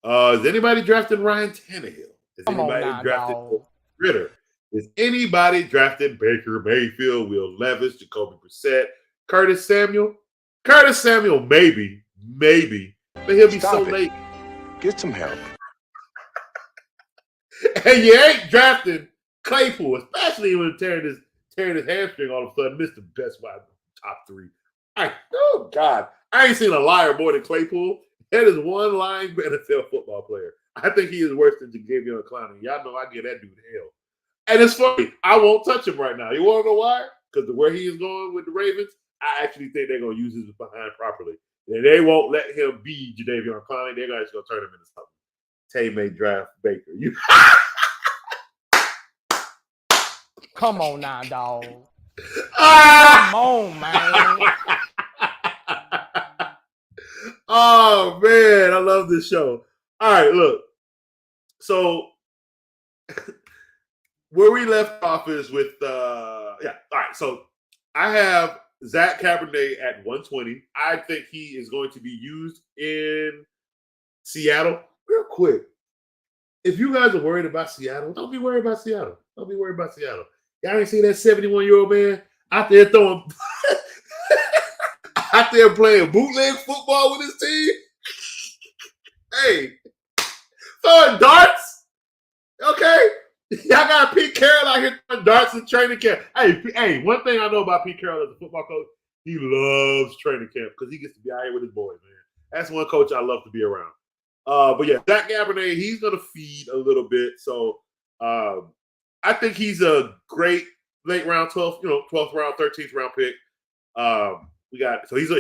[SPEAKER 2] Is anybody drafting Ryan Tannehill? Is
[SPEAKER 4] Come on
[SPEAKER 2] anybody
[SPEAKER 4] now,
[SPEAKER 2] drafting
[SPEAKER 4] dog.
[SPEAKER 2] Ritter? Is anybody drafting Baker Mayfield, Will Levis, Jacoby Brissett, Curtis Samuel? Curtis Samuel, maybe, but he'll be so late.
[SPEAKER 5] Get some help.
[SPEAKER 2] And you ain't drafting Claypool, especially when tearing his hamstring all of a sudden. Missed the best wide top three. Oh God, I ain't seen a liar more than Claypool. That is one lying NFL football player. I think he is worse than Jadeveon Clowney. Y'all know I give that dude hell. And it's funny, I won't touch him right now. You want to know why? Because where he is going with the Ravens, I actually think they're going to use his behind properly. And they won't let him be Jadeveon Clowney. They're going to turn him into something. Tay may draft Baker.
[SPEAKER 4] Come on now, dog. Come on, man.
[SPEAKER 2] Oh, man. I love this show. All right, look. So, where we left off is with, All right. So, I have Zach Cabernet at 120. I think he is going to be used in Seattle. Real quick. If you guys are worried about Seattle, don't be worried about Seattle. Y'all ain't see that 71-year-old man out there throwing, out there playing bootleg football with his team? Hey, throwing darts? Okay. Y'all got Pete Carroll out here throwing darts in training camp. Hey, one thing I know about Pete Carroll as a football coach, he loves training camp because he gets to be out here with his boys, man. That's one coach I love to be around. But yeah, Zach Cabernet, he's going to feed a little bit. So I think he's a great late round 12th round, 13th round pick.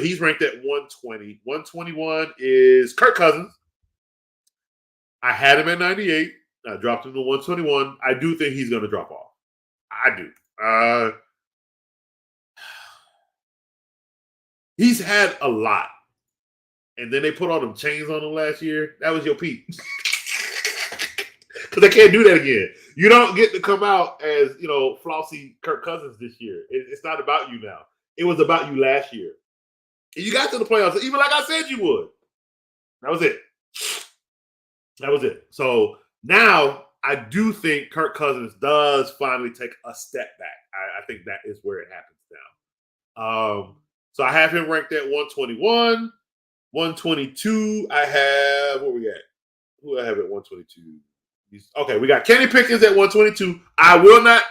[SPEAKER 2] He's ranked at 120. 121 is Kirk Cousins. I had him at 98. I dropped him to 121. I do think he's going to drop off. I do. He's had a lot. And then they put all them chains on him last year. That was your peak. Because they can't do that again. You don't get to come out as, flossy Kirk Cousins this year. It's not about you now. It was about you last year. And you got to the playoffs, even like I said you would. That was it. So now I do think Kirk Cousins does finally take a step back. I think that is where it happens now. So I have him ranked at 121. 122, I have, where we at? Who I have at 122? Okay, we got Kenny Pickens at 122. I will not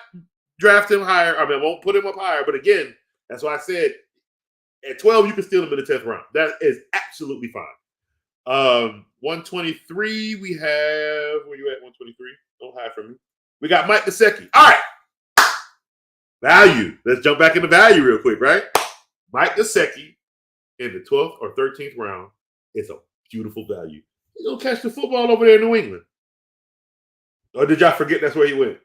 [SPEAKER 2] draft him higher. I won't put him up higher. But again, that's why I said at 12, you can steal him in the 10th round. That is absolutely fine. 123, we have, where you at 123? Don't hide from me. We got Mike Gesicki. All right. Value. Let's jump back into value real quick, right? Mike Gesicki in the 12th or 13th round is a beautiful value. He's going to catch the football over there in New England. Or did y'all forget that's where he went?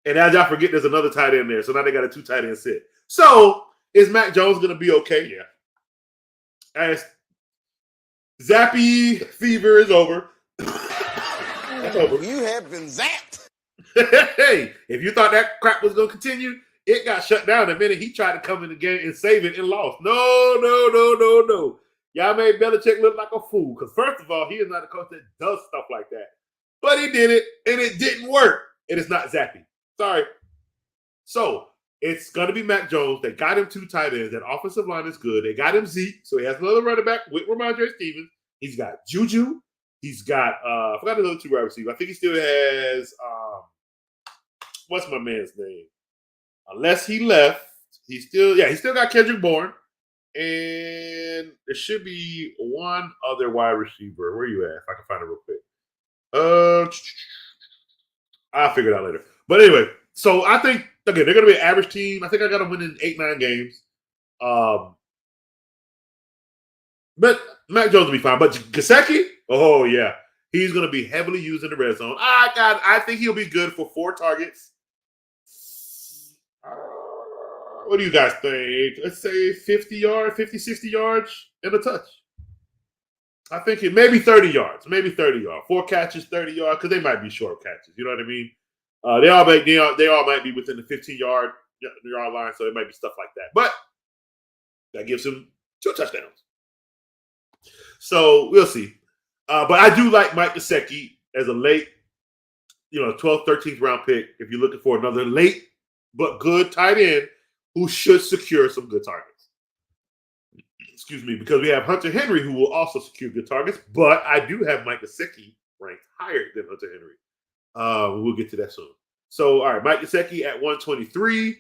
[SPEAKER 2] And now y'all forget there's another tight end there. So now they got a 2 tight end sit. So is Mac Jones going to be okay? Yeah. As Zappy fever is over. That's over.
[SPEAKER 5] You have been zapped.
[SPEAKER 2] Hey, if you thought that crap was going to continue, it got shut down the minute he tried to come in the game and save it and lost. No. Y'all made Belichick look like a fool. Because first of all, he is not a coach that does stuff like that. But he did it, and it didn't work. And it's not Zappy. Sorry. So it's going to be Mac Jones. They got him 2 tight ends. That offensive line is good. They got him Zeke, so he has another running back with Ramondre Stevens. He's got Juju. He's got, I forgot the other 2 wide receivers. I think he still has, what's my man's name? Unless he left, he still got Kendrick Bourne. And there should be one other wide receiver. Where are you at? If I can find it real quick. I'll figure it out later. But anyway, so I think, again, they're going to be an average team. I think I got them winning 8-9 games. But Mac Jones will be fine. But Gesicki, oh, yeah. He's going to be heavily used in the red zone. I think he'll be good for 4 targets. What do you guys think? Let's say 50, 60 yards and a touch. I think it may be 30 yards, maybe 30 yards. 4 catches, 30 yards, because they might be short catches. You know what I mean? They all might be within the 15-yard line, so it might be stuff like that. But that gives him 2 touchdowns. So we'll see. But I do like Mike Gesicki as a late, 12th, 13th round pick. If you're looking for another late but good tight end who should secure some good targets. Excuse me, because we have Hunter Henry who will also secure good targets, but I do have Mike Gesicki ranked higher than Hunter Henry. We'll get to that soon. So, all right, Mike Gesicki at 123.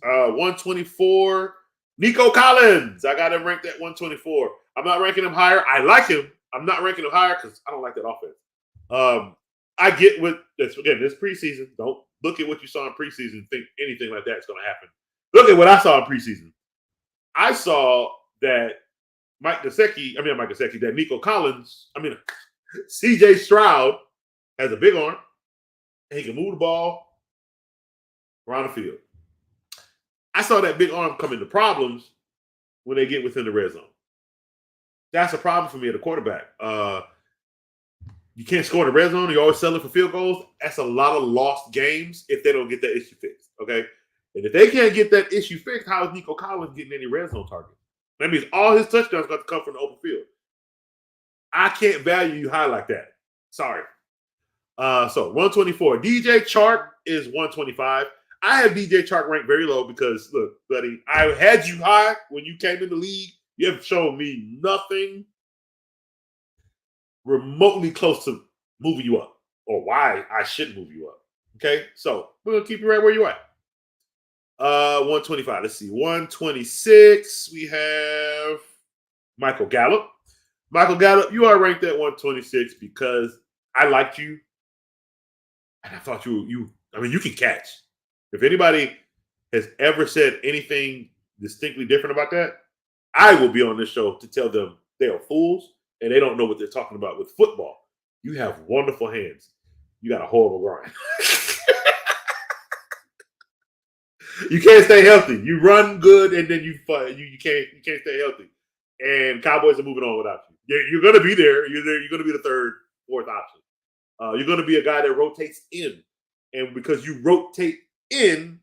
[SPEAKER 2] 124, Nico Collins. I got him ranked at 124. I'm not ranking him higher. I like him. I'm not ranking him higher because I don't like that offense. I get with this. Again, this preseason. Don't look at what you saw in preseason and think anything like that is going to happen. Look at what I saw in preseason. I saw that that Nico Collins, CJ Stroud has a big arm and he can move the ball around the field. I saw that big arm come into problems when they get within the red zone. That's a problem for me at a quarterback. You can't score in the red zone. You're always settling for field goals. That's a lot of lost games if they don't get that issue fixed, okay? And if they can't get that issue fixed, how is Nico Collins getting any red zone targets? That means all his touchdowns got to come from the open field. I can't value you high like that. Sorry. So 124. DJ Chark is 125. I have DJ Chark ranked very low because, look, buddy, I had you high when you came in the league. You have shown me nothing remotely close to moving you up or why I should move you up. Okay? So we're going to keep you right where you are. 125. Let's see. 126. We have Michael Gallup. Michael Gallup, you are ranked at 126 because I liked you. And I thought you can catch. If anybody has ever said anything distinctly different about that, I will be on this show to tell them they are fools and they don't know what they're talking about with football. You have wonderful hands. You got a horrible grind. You can't stay healthy. You run good and then you can't stay healthy. And Cowboys are moving on without you. You're going to be there. You're going to be the third, fourth option. You're going to be a guy that rotates in. And because you rotate in,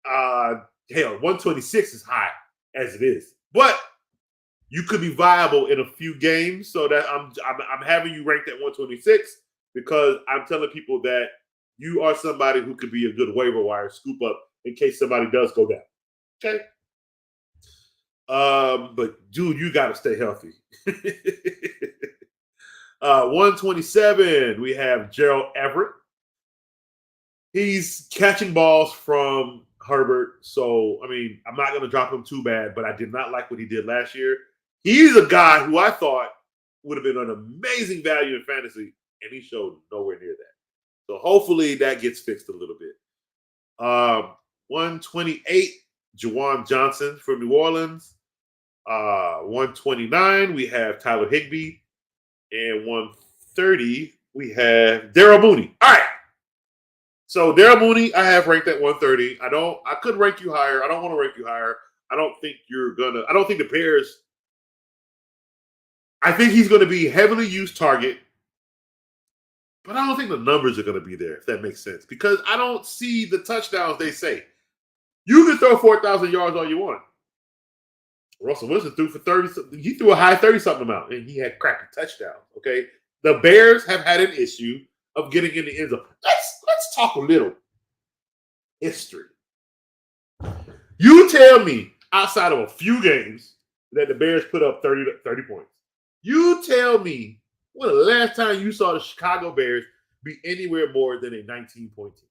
[SPEAKER 2] 126 is high as it is. But you could be viable in a few games. So that I'm having you ranked at 126 because I'm telling people that you are somebody who could be a good waiver wire scoop up in case somebody does go down. Okay? But dude, you got to stay healthy. 127, we have Gerald Everett. He's catching balls from Herbert. So, I'm not going to drop him too bad, but I did not like what he did last year. He's a guy who I thought would have been an amazing value in fantasy, and he showed nowhere near that. So hopefully that gets fixed a little bit. 128, Juwan Johnson from New Orleans. 129, we have Tyler Higbee. And 130, we have Darrell Mooney. All right. So Darrell Mooney, I have ranked at 130. I could rank you higher. I don't want to rank you higher. I don't think the Bears. I think he's going to be a heavily used target. But I don't think the numbers are going to be there, if that makes sense. Because I don't see the touchdowns they say. You can throw 4,000 yards all you want. Russell Wilson threw for 30. He threw a high 30-something amount, and he had crappy touchdowns. Okay, the Bears have had an issue of getting in the end zone. Let's talk a little history. You tell me outside of a few games that the Bears put up 30 points. You tell me when the last time you saw the Chicago Bears be anywhere more than a 19-point team.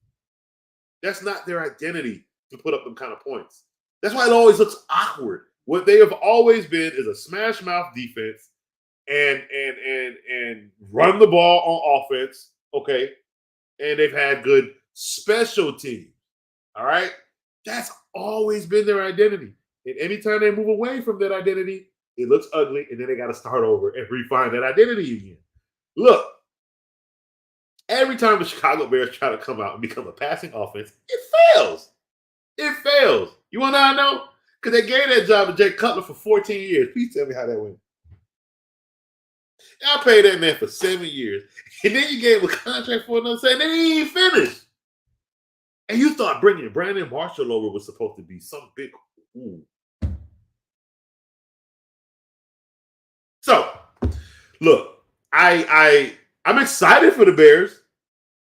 [SPEAKER 2] That's not their identity to put up them kind of points. That's why it always looks awkward. What they have always been is a smash mouth defense and run the ball on offense, okay? And they've had good special teams, all right? That's always been their identity. And anytime they move away from that identity, it looks ugly, and then they got to start over and refine that identity again. Look, every time the Chicago Bears try to come out and become a passing offense, it fails. It fails. You want to know how I know? Because they gave that job to Jay Cutler for 14 years. Please tell me how that went. Y'all paid that man for 7 years. And then you gave him a contract for another 7. Then he ain't finished. And you thought bringing Brandon Marshall over was supposed to be some big. Ooh. So, look, I'm excited for the Bears.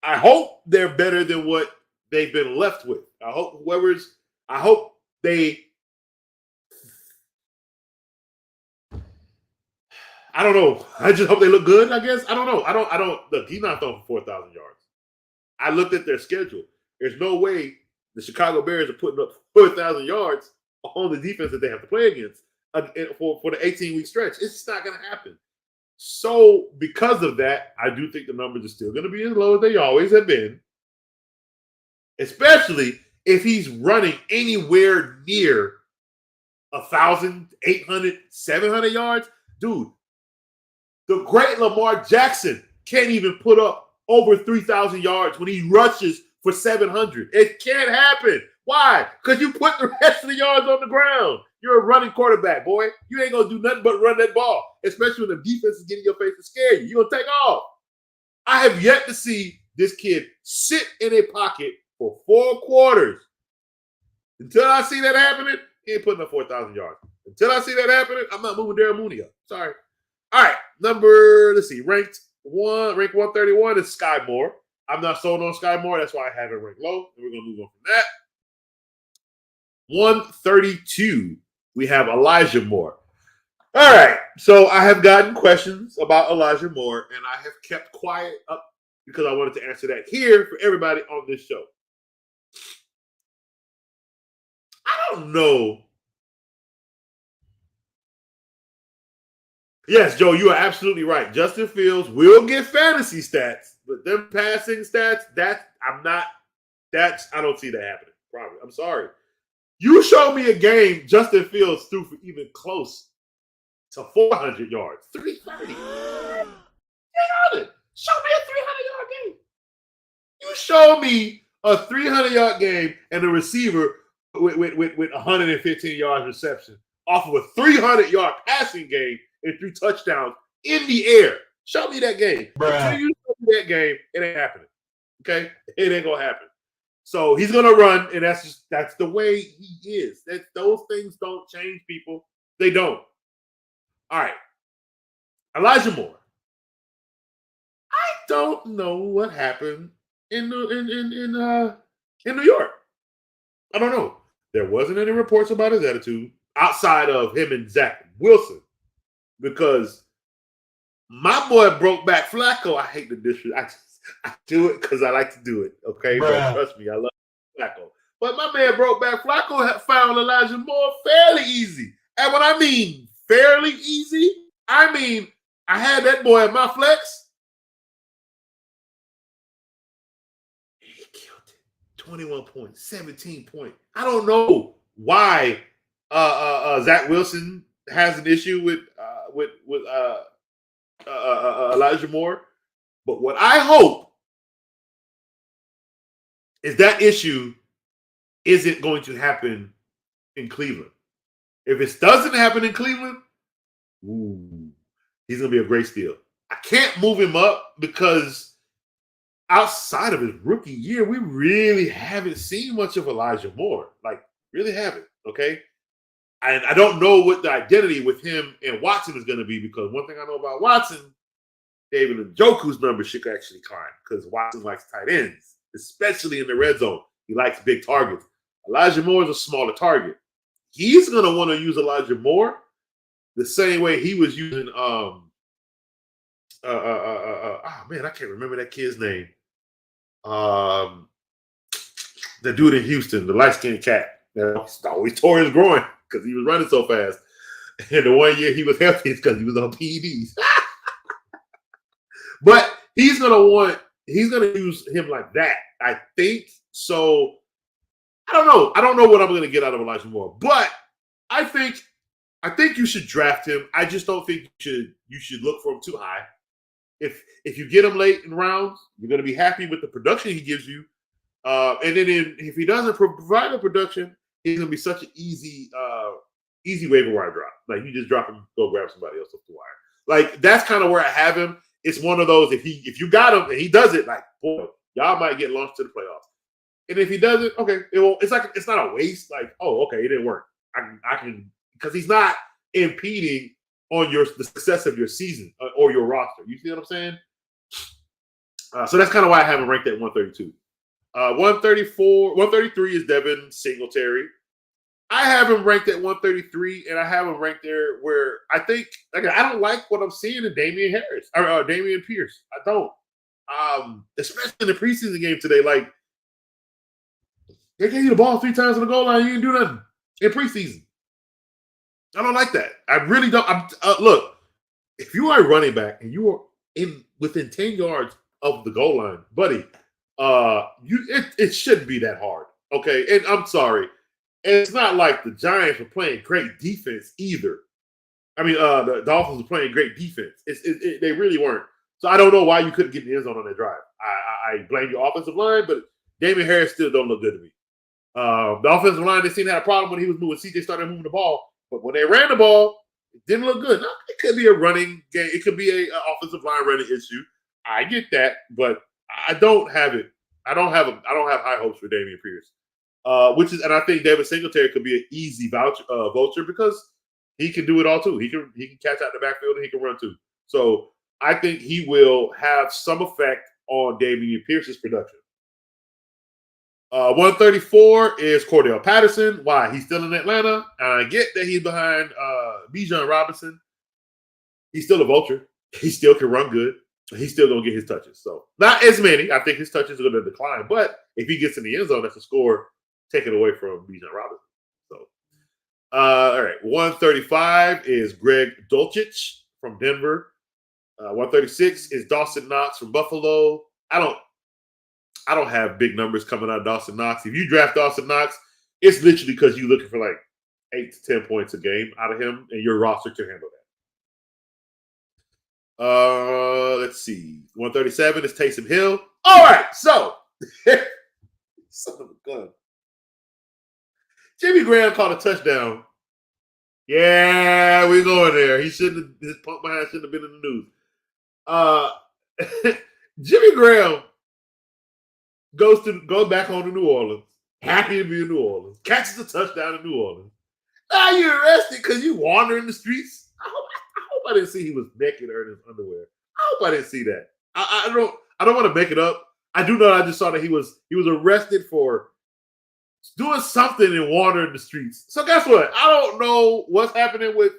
[SPEAKER 2] I hope they're better than what they've been left with. I hope they. I don't know. I just hope they look good, I guess. I don't know. I don't look, he's not throwing for 4,000 yards. I looked at their schedule. There's no way the Chicago Bears are putting up 4,000 yards on the defense that they have to play against for the 18-week stretch. It's just not going to happen. So because of that, I do think the numbers are still going to be as low as they always have been, especially if he's running anywhere near 1,000, 800, 700 yards. Dude, the great Lamar Jackson can't even put up over 3,000 yards when he rushes for 700. It can't happen. Why? Because you put the rest of the yards on the ground. You're a running quarterback, boy. You ain't going to do nothing but run that ball, especially when the defense is getting your face to scare you. You're going to take off. I have yet to see this kid sit in a pocket for 4 quarters. Until I see that happening, he ain't putting up 4,000 yards. Until I see that happening, I'm not moving Darren Mooney up. Sorry. All right, ranked 131 is Sky Moore. I'm not sold on Sky Moore. That's why I have it ranked low. And we're going to move on from that. 132, we have Elijah Moore. All right, so I have gotten questions about Elijah Moore, and I have kept quiet up because I wanted to answer that here for everybody on this show. I don't know. Yes, Joe, you are absolutely right. Justin Fields will get fantasy stats, but them passing stats, I don't see that happening. Probably. I'm sorry. You show me a game Justin Fields threw for even close to 400 yards. 330. 300. Show me a 300-yard game. You show me a 300-yard game and a receiver with 115 yards reception off of a 300-yard passing game and 3 touchdowns in the air. Show me that game. Until you show me that game, it ain't happening. Okay? It ain't going to happen. So he's going to run, and that's the way he is. Those things don't change people. They don't. All right. Elijah Moore. I don't know what happened in New York. I don't know. There wasn't any reports about his attitude outside of him and Zach Wilson, because my boy broke back Flacco. I hate the disrespect. I do it because I like to do it. Okay, but trust me, I love Flacco. But my man broke back Flacco found Elijah Moore fairly easy. And when I mean fairly easy, I mean I had that boy at my flex. He killed it. 21 points, 17 points. I don't know why Zach Wilson has an issue with Elijah Moore. But what I hope is that issue isn't going to happen in Cleveland. If it doesn't happen in Cleveland, he's going to be a great steal. I can't move him up because outside of his rookie year, we really haven't seen much of Elijah Moore. Like, really haven't, okay? And I don't know what the identity with him and Watson is going to be, because one thing I know about Watson, David Njoku's numbers should actually climb because Watson likes tight ends, especially in the red zone. He likes big targets. Elijah Moore is a smaller target. He's going to want to use Elijah Moore the same way he was using I can't remember that kid's name. The dude in Houston, the light-skinned cat that always tore his groin because he was running so fast. And the one year he was healthy is because he was on PEDs. But he's gonna use him like that, I think. So I don't know. I don't know what I'm gonna get out of Elijah Moore. But I think you should draft him. I just don't think you should look for him too high. If you get him late in rounds, you're gonna be happy with the production he gives you. And then if he doesn't provide the production, he's gonna be such an easy waiver wire drop. Like you just drop him, go grab somebody else off the wire. Like that's kind of where I have him. It's one of those if you got him and he does it, like boy, y'all might get launched to the playoffs. And if he doesn't, okay, it's not a waste. Like, oh, okay, it didn't work. I can because he's not impeding on the success of your season or your roster. You see what I'm saying? So that's kind of why I have him ranked at 132. 133 is Devin Singletary. I have him ranked at 133, and I have him ranked there where I think I don't like what I'm seeing in Damian Harris or Damian Pierce. I don't, especially in the preseason game today. Like they gave you the ball 3 times on the goal line, you didn't do nothing in preseason. I don't like that. I really don't. Look, if you are a running back and you are within 10 yards of the goal line, buddy, it shouldn't be that hard. Okay, and I'm sorry. And it's not like the Giants were playing great defense either. I mean, the Dolphins were playing great defense. They really weren't. So I don't know why you couldn't get in the end zone on that drive. I blame your offensive line, but Damian Harris still don't look good to me. The offensive line, they seemed to have a problem when he was moving. CJ started moving the ball. But when they ran the ball, it didn't look good. Now, it could be a running game. It could be an offensive line running issue. I get that, but I don't have it. I don't have high hopes for Damian Pierce. And I think David Singletary could be an easy vulture because he can do it all too. He can catch out the backfield and he can run too. So I think he will have some effect on Damian Pierce's production. 134 is Cordell Patterson. Why? He's still in Atlanta. And I get that he's behind Bijan Robinson. He's still a vulture. He still can run good. He's still going to get his touches. So not as many. I think his touches are going to decline. But if he gets in the end zone, that's a score taken away from Bijan Robinson. So, all right. 135 is Greg Dulcich from Denver. 136 is Dawson Knox from Buffalo. I don't have big numbers coming out of Dawson Knox. If you draft Dawson Knox, it's literally because you're looking for like 8 to 10 points a game out of him, and your roster can handle that. Let's see. 137 is Taysom Hill. All right, so son of a gun. Jimmy Graham caught a touchdown. Yeah, we're going there. His pump behind shouldn't have been in the news. Jimmy Graham goes back home to New Orleans, happy to be in New Orleans, catches a touchdown in New Orleans. Now you're arrested because you wander in the streets. I hope I didn't see he was naked or in his underwear. I hope I didn't see that. I don't want to make it up. I do know I just saw that he was arrested for doing something and wandering the streets. So guess what? I don't know what's happening with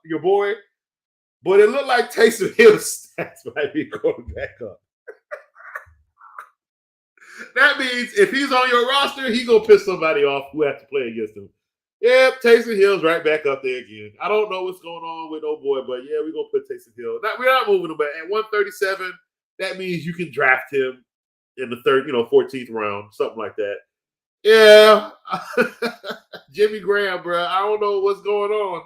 [SPEAKER 2] your boy, but it looked like Taysom Hill's stats might be going back up. That means if he's on your roster, he's going to piss somebody off who has to play against him. Yep, Taysom Hill's right back up there again. I don't know what's going on with old boy, but yeah, we're going to put Taysom Hill. We're not moving him back. At 137, that means you can draft him in the 14th round, something like that. Yeah. Jimmy Graham, bro. I don't know what's going on.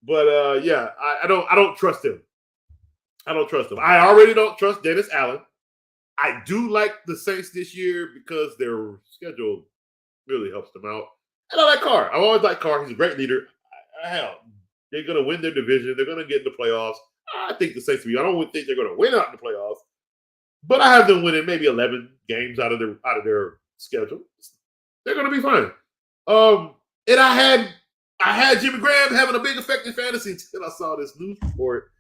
[SPEAKER 2] But yeah, I don't trust him. I don't trust him. I already don't trust Dennis Allen. I do like the Saints this year because their schedule really helps them out. And I like Carr. I've always liked Carr. He's a great leader. Hell, they're going to win their division. They're going to get in the playoffs. I think the Saints will be. I don't think they're going to win out in the playoffs. But I have them winning maybe 11 games out of their schedule. They're going to be fine. And I had Jimmy Graham having a big effect in fantasy until I saw this news report.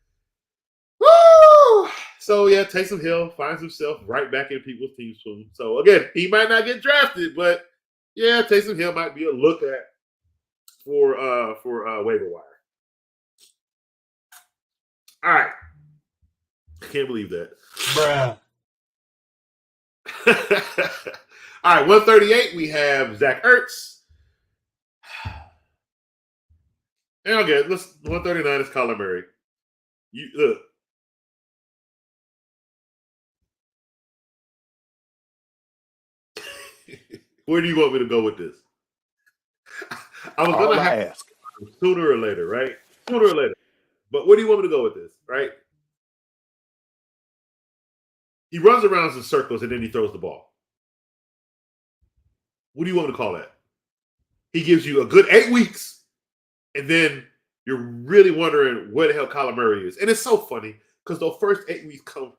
[SPEAKER 2] Woo! So, yeah, Taysom Hill finds himself right back in people's teams soon. So, again, he might not get drafted, but, yeah, Taysom Hill might be a look at for waiver wire. All right. I can't believe that.
[SPEAKER 3] Bruh.
[SPEAKER 2] All right, 138, we have Zach Ertz. And okay, 139 is Kyler Murray. Look. Where do you want me to go with this? I was going to ask sooner or later, right? Sooner or later. But where do you want me to go with this, right? He runs around in circles and then he throws the ball. What do you want me to call that? He gives you a good 8 weeks, and then you're really wondering where the hell Kyler Murray is. And it's so funny because those first 8 weeks come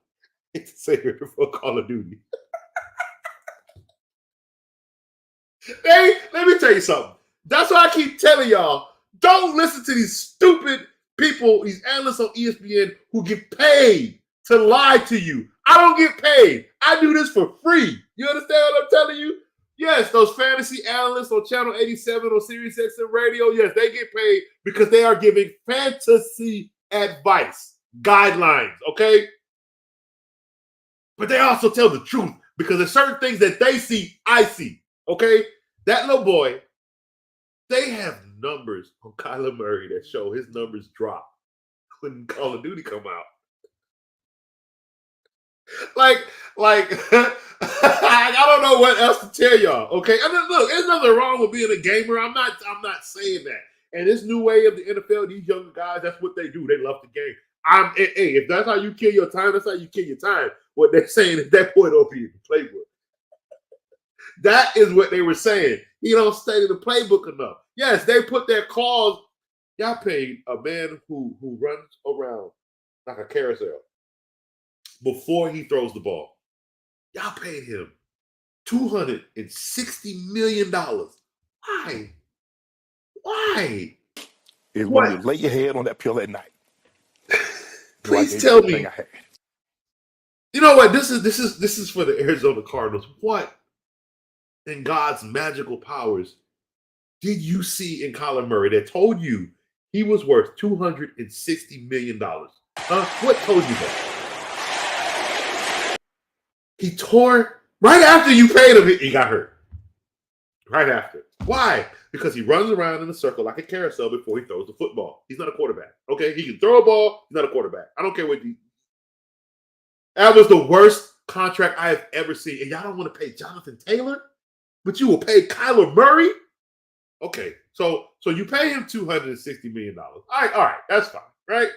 [SPEAKER 2] it's safer for Call of Duty. Hey, let me tell you something. That's why I keep telling y'all, don't listen to these stupid people, these analysts on ESPN who get paid to lie to you. I don't get paid. I do this for free. You understand what I'm telling you? Yes, those fantasy analysts on Channel 87 or Sirius XM Radio, yes, they get paid because they are giving fantasy advice, guidelines, okay? But they also tell the truth because there's certain things that they see, I see, okay? That little boy, they have numbers on Kyler Murray that show his numbers drop when Call of Duty come out. Like, I don't know what else to tell y'all. Okay, I mean, look, there's nothing wrong with being a gamer. I'm not saying that. And this new way of the NFL, these younger guys, that's what they do. They love the game. Hey, if that's how you kill your time, that's how you kill your time. What they're saying is that boy don't be in the playbook. That is what they were saying. He don't stay in the playbook enough. Yes, they put their clause. Y'all paid a man who runs around like a carousel before he throws the ball. Y'all paid him $260 million. Why? Why?
[SPEAKER 5] Is when you lay your head on that pill at night.
[SPEAKER 2] Please tell me. You know what? This is for the Arizona Cardinals. What in God's magical powers did you see in Kyler Murray that told you he was worth $260 million? What told you that? He tore right after you paid him. He got hurt. Right after. Why? Because he runs around in a circle like a carousel before he throws the football. He's not a quarterback. Okay, he can throw a ball. He's not a quarterback. I don't care what you. That was the worst contract I have ever seen. And y'all don't want to pay Jonathan Taylor, but you will pay Kyler Murray. Okay, so you pay him $260 million. All right, that's fine, right?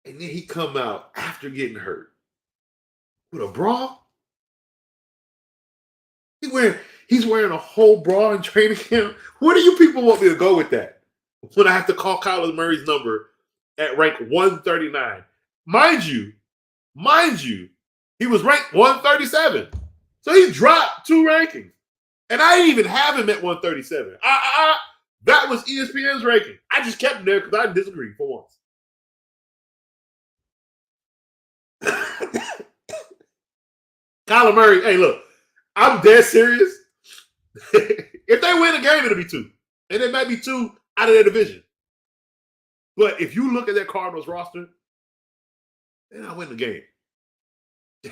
[SPEAKER 2] And then he come out after getting hurt with a bra. He's wearing a whole bra in training camp. Where do you people want me to go with that? When I have to call Kyler Murray's number at rank 139. Mind you, he was ranked 137. So he dropped 2 rankings. And I didn't even have him at 137. That was ESPN's ranking. I just kept him there because I disagreed for once. Kyler Murray, hey, look, I'm dead serious. If they win a game, it'll be 2. And it might be 2 out of their division. But if you look at that Cardinals roster, they're not winning the game. I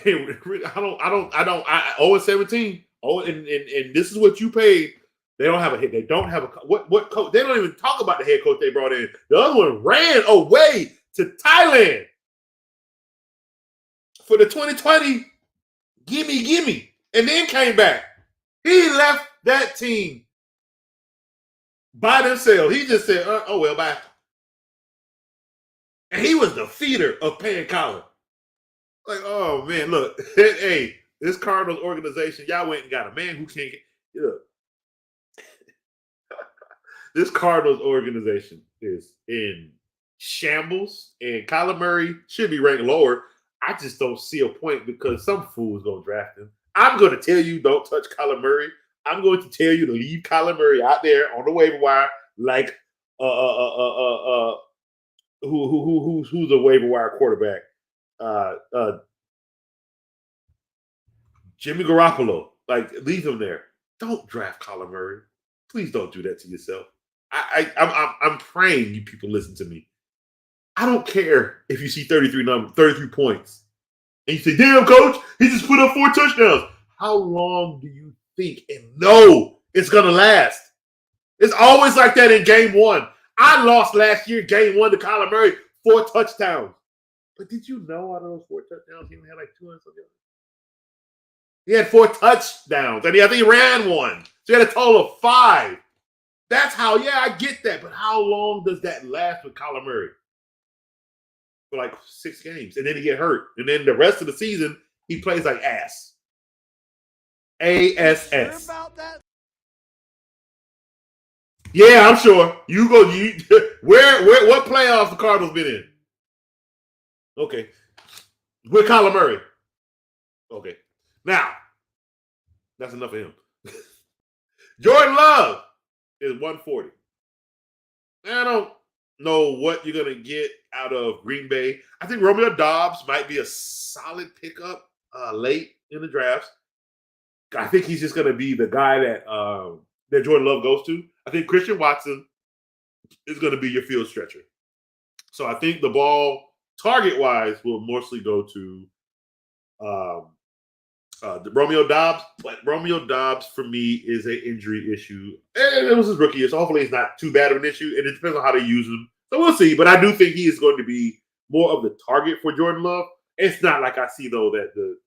[SPEAKER 2] 0-17. Oh, and this is what you paid. They don't have a hit. They don't have a what coach? They don't even talk about the head coach they brought in. The other one ran away to Thailand for the 2020 gimme, and then came back. He left that team by themselves. He just said, "Oh well, bye." And he was the feeder of paying Colin. Like, oh man, look, hey, this Cardinals organization, y'all went and got a man who can't get. Look, this Cardinals organization is in shambles, and Kyler Murray should be ranked lower. I just don't see a point because some fool is going to draft him. I'm going to tell you don't touch Kyler Murray. I'm going to tell you to leave Kyler Murray out there on the waiver wire like who's a waiver wire quarterback? Jimmy Garoppolo. Like, leave him there. Don't draft Kyler Murray. Please don't do that to yourself. I'm praying you people listen to me. I don't care if you see 33 points. And you say, damn, coach, he just put up 4 touchdowns. How long do you think and know it's going to last? It's always like that in game 1. I lost last year, game 1 to Kyler Murray, 4 touchdowns. But did you know out of those 4 touchdowns, he only had like 200 something? He had 4 touchdowns, and I think he ran 1. So he had a total of 5. That's how, yeah, I get that. But how long does that last with Kyler Murray? For like 6 games. And then he get hurt. And then the rest of the season, he plays like ass. ASS.
[SPEAKER 4] Sure about that?
[SPEAKER 2] Yeah, I'm sure. You go. You where? What playoffs the Cardinals been in? Okay, with Kyler Murray. Okay, now that's enough of him. Jordan Love is 140. I don't know what you're gonna get out of Green Bay. I think Romeo Dobbs might be a solid pickup late in the drafts. I think he's just gonna be the guy that Jordan Love goes to. I think Christian Watson is gonna be your field stretcher. So I think the ball target wise will mostly go to Romeo Dobbs, but Romeo Dobbs for me is an injury issue. And it was his rookie year, so hopefully it's not too bad of an issue. And it depends on how they use him. So we'll see. But I do think he is going to be more of the target for Jordan Love. It's not like I see though that the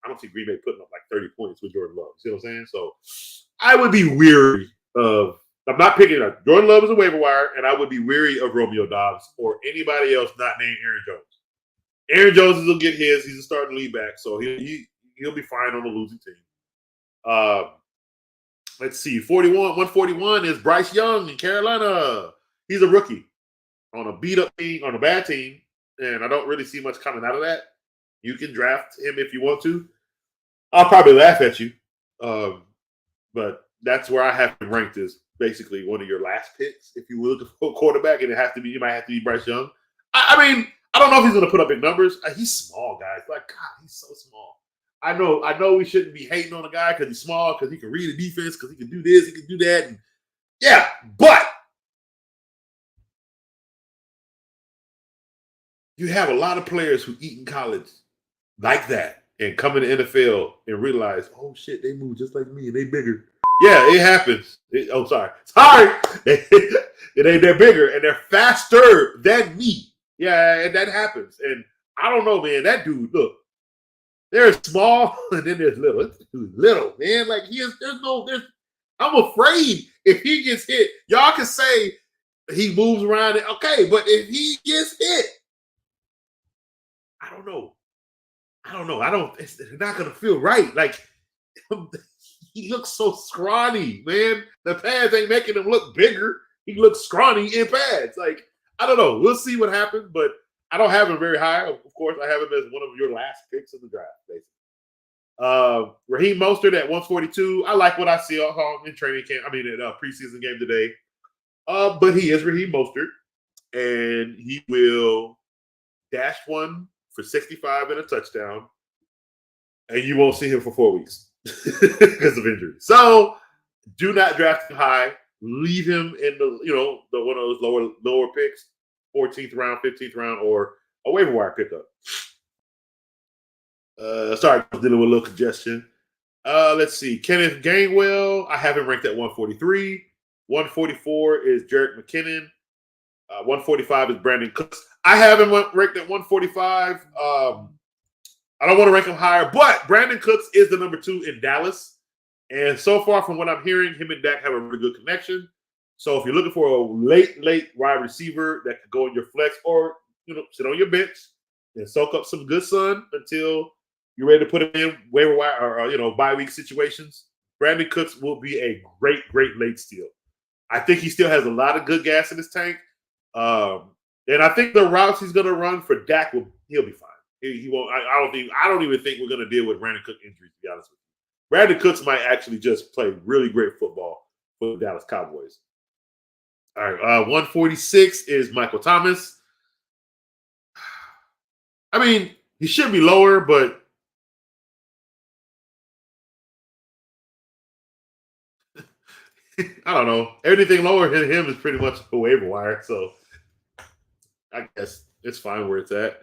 [SPEAKER 2] I don't see Green Bay putting up like 30 points with Jordan Love. See what I'm saying? So I would be weary of. I'm not picking up. Jordan Love is a waiver wire, and I would be weary of Romeo Dobbs or anybody else not named Aaron Jones. Aaron Jones will get his. He's a starting lead back, so he'll be fine on a losing team. Let's see. 141 is Bryce Young in Carolina. He's a rookie on a beat up team, on a bad team, and I don't really see much coming out of that. You can draft him if you want to. I'll probably laugh at you, but that's where I have him ranked as basically one of your last picks if you were looking for a quarterback, and you might have to be Bryce Young. I mean, I don't know if he's going to put up big numbers. He's small, guys. Like, God, he's so small. I know we shouldn't be hating on a guy because he's small, because he can read the defense, because he can do this, he can do that. And yeah, but you have a lot of players who eat in college like that and come in the NFL and realize, oh, shit, they move just like me and they bigger. Yeah, it happens. Sorry. They're bigger and they're faster than me. Yeah, and that happens. And I don't know, man. That dude, look, there's small and then there's little. This dude's little, man. Like I'm afraid if he gets hit, y'all can say he moves around. Okay, but if he gets hit, I don't know. It's not gonna feel right. Like he looks so scrawny, man. The pads ain't making him look bigger. He looks scrawny in pads. Like, I don't know. We'll see what happens, but I don't have him very high. Of course, I have him as one of your last picks of the draft, basically. Raheem Mostert at 142. I like what I see in training camp. I mean, at preseason game today. But he is Raheem Mostert, and he will dash one for 65 and a touchdown, and you won't see him for 4 weeks because of injury. So do not draft him high. Leave him in the one of those lower picks, 14th round, 15th round, or a waiver wire pickup. Sorry, I'm dealing with a little congestion. Let's see. Kenneth Gainwell, I have him ranked at 143. 144 is Jerick McKinnon. 145 is Brandon Cooks. I have him ranked at 145. I don't want to rank him higher, but Brandon Cooks is the number 2 in Dallas. And so far from what I'm hearing, him and Dak have a really good connection. So if you're looking for a late wide receiver that could go in your flex or, sit on your bench and soak up some good sun until you're ready to put him in waiver wire or bye week situations, Brandon Cooks will be a great late steal. I think he still has a lot of good gas in his tank. And I think the routes he's going to run for Dak he'll be fine. He won't. I don't even think we're going to deal with Brandon Cook injuries, to be honest with you. Brandon Cooks might actually just play really great football for the Dallas Cowboys. All right, 146 is Michael Thomas. I mean, he should be lower, but I don't know. Everything lower than him is pretty much a waiver wire, so I guess it's fine where it's at.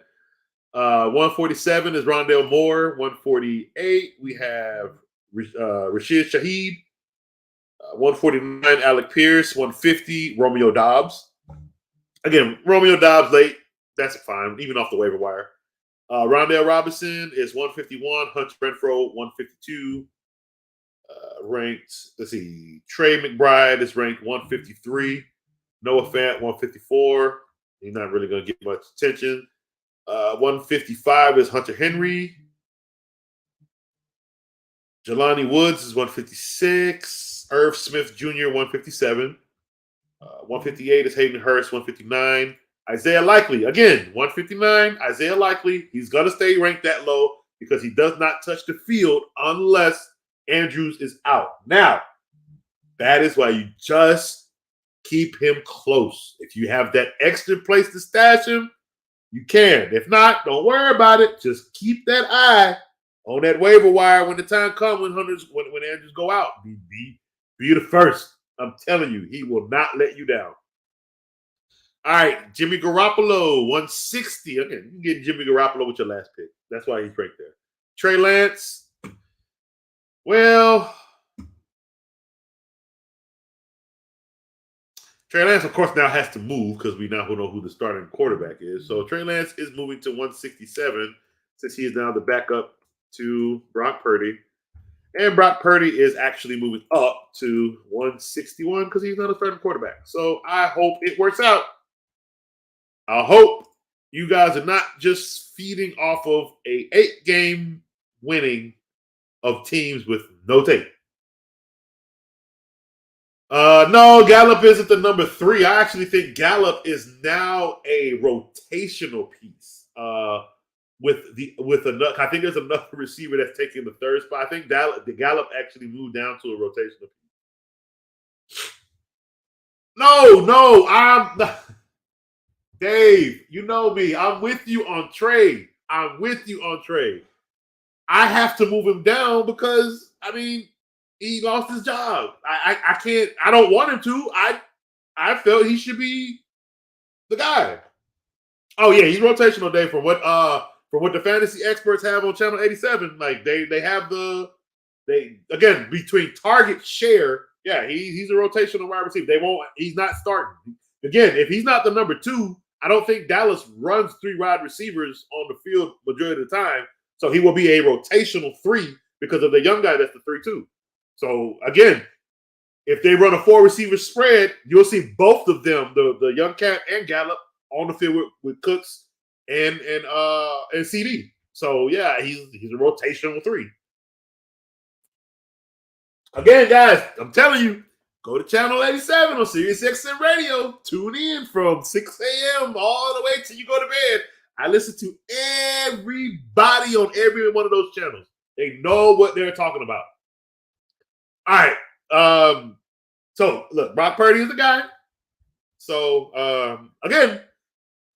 [SPEAKER 2] 147 is Rondale Moore. 148, we have Rashid Shaheed. 149, Alec Pierce. 150, Romeo Dobbs. Again, Romeo Dobbs late. That's fine, even off the waiver wire. Rondale Robinson is 151. Hunter Renfrow, 152. Ranked, let's see, Trey McBride is ranked 153. Noah Fant, 154. He's not really going to get much attention. 155 is Hunter Henry. Jelani Woods is 156. Irv Smith Jr., 157. 158 is Hayden Hurst. 159, Isaiah Likely. Again, 159, Isaiah Likely. He's going to stay ranked that low because he does not touch the field unless Andrews is out. Now, that is why you just keep him close. If you have that extra place to stash him, you can. If not, don't worry about it. Just keep that eye on that waiver wire when the time comes when Andrews go out. Be the first. I'm telling you, he will not let you down. All right, Jimmy Garoppolo, 160. Okay, you can get Jimmy Garoppolo with your last pick. That's why he's right there. Trey Lance. Well, Trey Lance, of course, now has to move because we now know who the starting quarterback is. So Trey Lance is moving to 167 since he is now the backup to Brock Purdy. And Brock Purdy is actually moving up to 161 because he's not a starting quarterback. So I hope it works out. I hope you guys are not just feeding off of a 8-game winning of teams with no tape. No, Gallup isn't the number 3. I actually think Gallup is now a rotational piece. With another, I think there's another receiver that's taking the 3rd spot. I think the Gallup actually moved down to a rotational piece. No, I'm not. Dave, you know me. I'm with you on Trey. I have to move him down because, I mean, he lost his job. I can't. I don't want him to. I felt he should be the guy. Oh yeah, he's rotational, Dave. From what the fantasy experts have on Channel 87, like they have again between target share. Yeah, he's a rotational wide receiver. He's not starting. Again, if he's not the number 2, I don't think Dallas runs 3 wide receivers on the field majority of the time. So he will be a rotational 3 because of the young guy that's the 3-2. So again, if they run a 4-receiver spread, you'll see both of them, the young cat and Gallup, on the field with Cooks and CD. So yeah, he's a rotational 3. Again, guys, I'm telling you, go to Channel 87 on Sirius XM Radio. Tune in from 6 a.m. all the way till you go to bed. I listen to everybody on every one of those channels. They know what they're talking about. All right. So look, Brock Purdy is the guy. So again,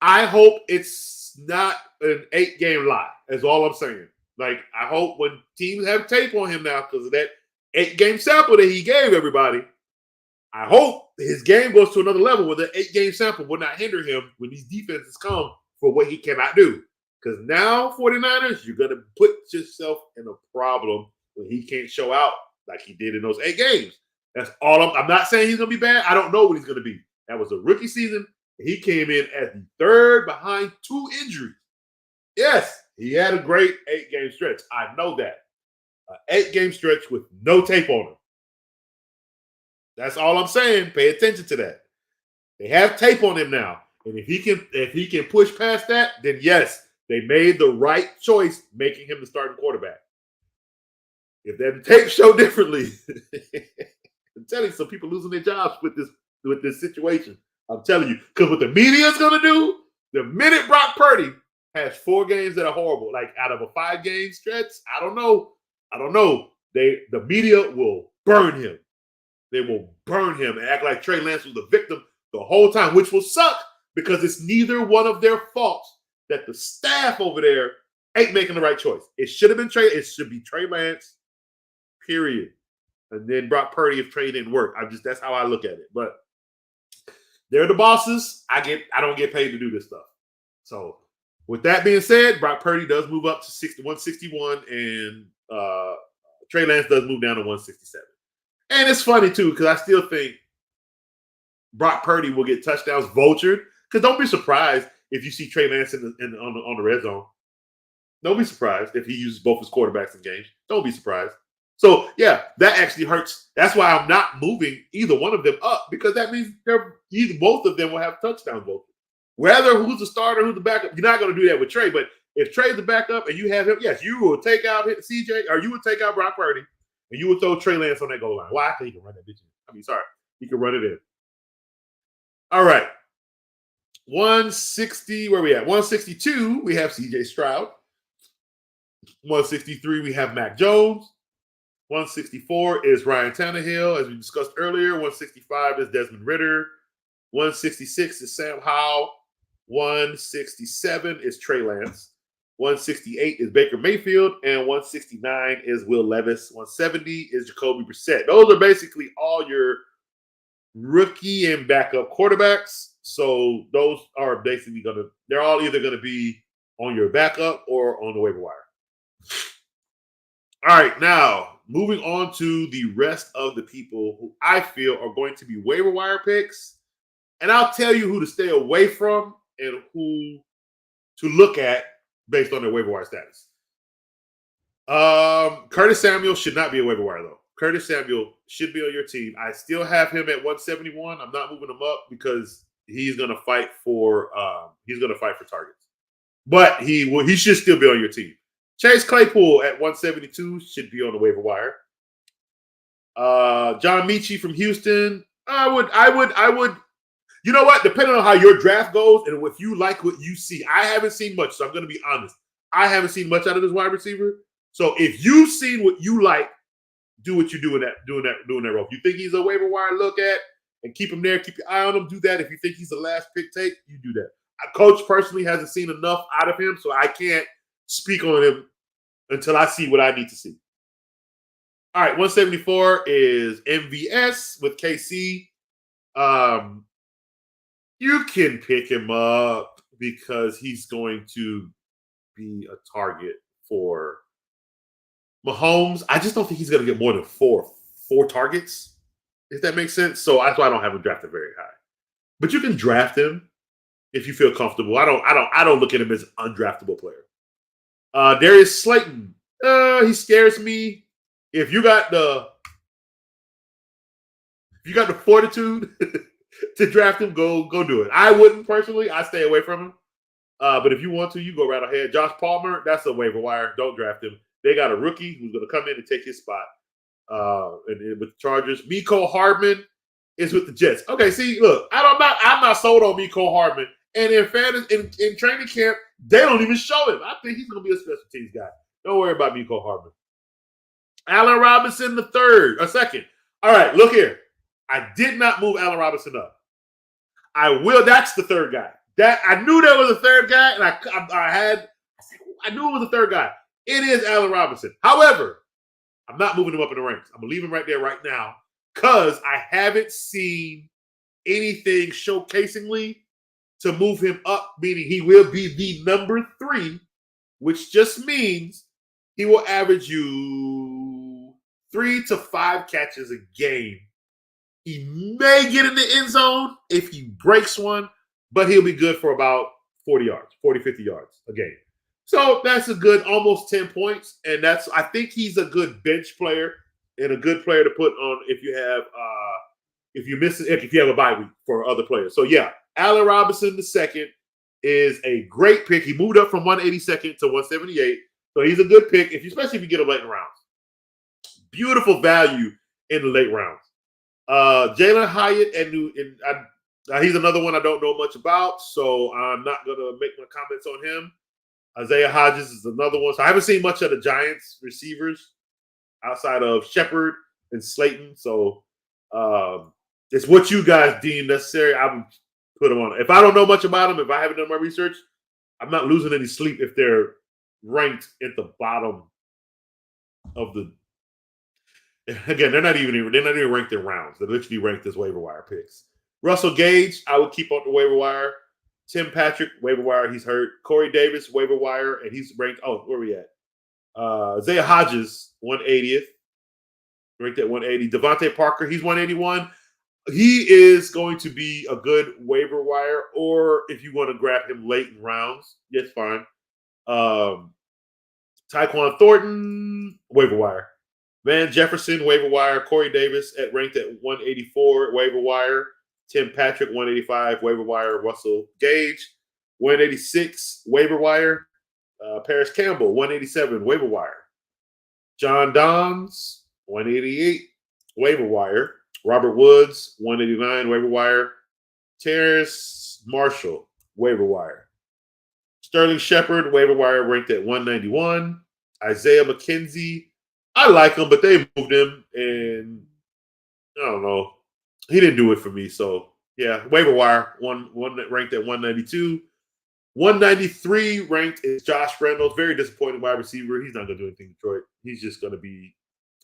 [SPEAKER 2] I hope it's not an 8-game lie. That's all I'm saying. Like, I hope when teams have tape on him now because of that 8-game sample that he gave everybody, I hope his game goes to another level where the 8-game sample will not hinder him when these defenses come for what he cannot do. Because now, 49ers, you're going to put yourself in a problem when he can't show out like he did in those 8 games. That's all. I'm not saying he's going to be bad. I don't know what he's going to be. That was a rookie season. He came in as the 3rd behind 2 injuries. Yes, he had a great 8-game stretch. I know that. An 8-game stretch with no tape on him. That's all I'm saying. Pay attention to that. They have tape on him now. And if he can push past that, then yes, they made the right choice making him the starting quarterback. If that tape show differently, I'm telling you, some people losing their jobs with this situation. I'm telling you, because what the media is going to do, the minute Brock Purdy has 4 games that are horrible, like out of a 5-game stretch, I don't know. The media will burn him. They will burn him and act like Trey Lance was the victim the whole time, which will suck because it's neither one of their faults that the staff over there ain't making the right choice. It should have been Trey. It should be Trey Lance, period. And then Brock Purdy if Trey didn't work. That's how I look at it. But they're the bosses. I don't get paid to do this stuff. So with that being said, Brock Purdy does move up to 161, and Trey Lance does move down to 167. And it's funny too because I still think Brock Purdy will get touchdowns vultured. Because don't be surprised if you see Trey Lance on the red zone. Don't be surprised if he uses both his quarterbacks in games. Don't be surprised. So, yeah, that actually hurts. That's why I'm not moving either one of them up because that means both of them will have touchdown votes. Whether who's the starter, who's the backup, you're not going to do that with Trey. But if Trey's the backup and you have him, yes, you will take out CJ or you would take out Brock Purdy and you would throw Trey Lance on that goal line. Why? Because he can run that bitch in. He can run it in. All right. 160, where we at? 162, we have CJ Stroud. 163, we have Mac Jones. 164 is Ryan Tannehill, as we discussed earlier. 165 is Desmond Ridder. 166 is Sam Howell. 167 is Trey Lance. 168 is Baker Mayfield. And 169 is Will Levis. 170 is Jacoby Brissett. Those are basically all your rookie and backup quarterbacks. So those are basically they're all either going to be on your backup or on the waiver wire. All right, now moving on to the rest of the people who I feel are going to be waiver wire picks. And I'll tell you who to stay away from and who to look at based on their waiver wire status. Curtis Samuel should not be a waiver wire, though. Curtis Samuel should be on your team. I still have him at 171. I'm not moving him up because he's going to fight for targets. But he should still be on your team. Chase Claypool at 172 should be on the waiver wire. John Mechie from Houston. I would. You know what? Depending on how your draft goes and if you like what you see, I haven't seen much. So I'm going to be honest. I haven't seen much out of this wide receiver. So if you've seen what you like, do what you do in that role. If you think he's a waiver wire, look at and keep him there. Keep your eye on him. Do that. If you think he's the last pick, take you do that. Coach personally hasn't seen enough out of him, so I can't speak on him until I see what I need to see. All right, 174 is MVS with KC. You can pick him up because he's going to be a target for Mahomes. I just don't think he's going to get more than four targets, if that makes sense. So that's why I don't have him drafted very high. But you can draft him if you feel comfortable. I don't look at him as an undraftable player. Darius Slayton. He scares me. If you got the fortitude to draft him, go do it. I wouldn't personally. I stay away from him. But if you want to, you go right ahead. Josh Palmer, that's a waiver wire. Don't draft him. They got a rookie who's going to come in and take his spot. And with the Chargers, Mecole Hardman is with the Jets. Okay, see, look, I'm not sold on Mecole Hardman. And in fairness, in training camp, they don't even show him. I think he's going to be a special teams guy. Don't worry about Mecole Hardman. Allen Robinson second. All right, look here. I did not move Allen Robinson up. I will. That's the third guy. That I knew there was a third guy, and I knew it was a third guy. It is Allen Robinson. However, I'm not moving him up in the ranks. I'm going to leave him right there right now because I haven't seen anything showcasingly to move him up, meaning he will be the number 3, which just means he will average you 3 to 5 catches a game. He may get in the end zone if he breaks one, but he'll be good for about 40 yards, 40, 50 yards a game. So that's a good almost 10 points. And I think he's a good bench player and a good player to put on if you have a bye week for other players. So yeah, Allen Robinson II is a great pick. He moved up from 182nd to 178. So he's a good pick, especially if you get him late in rounds. Beautiful value in the late rounds. Jalen Hyatt he's another one I don't know much about, so I'm not going to make my comments on him. Isaiah Hodgins is another one. So I haven't seen much of the Giants receivers outside of Shepard and Slayton. So it's what you guys deem necessary. I would put them on. If I don't know much about them, if I haven't done my research, I'm not losing any sleep if they're ranked at the bottom of the. Again, they're not even ranked in rounds. They're literally ranked as waiver wire picks. Russell Gage, I would keep on the waiver wire. Tim Patrick, waiver wire, he's hurt. Corey Davis, waiver wire, and he's ranked. Oh, where are we at? Isaiah Hodges, 180th. Ranked at 180. Devontae Parker, he's 181. He is going to be a good waiver wire, or if you want to grab him late in rounds, that's fine. Tyquan Thornton, waiver wire. Van Jefferson, waiver wire. Corey Davis ranked at 184, waiver wire. Tim Patrick, 185, waiver wire. Russell Gage, 186, waiver wire. Paris Campbell, 187, waiver wire. John Dons, 188, waiver wire. Robert Woods, 189, waiver wire. Terrace Marshall, waiver wire. Sterling Shepard, waiver wire, ranked at 191. Isaiah McKenzie, I like him, but they moved him, and I don't know. He didn't do it for me, so yeah, waiver wire, one ranked at 192. 193 ranked is Josh Reynolds, very disappointing wide receiver. He's not going to do anything in Detroit. He's just going to be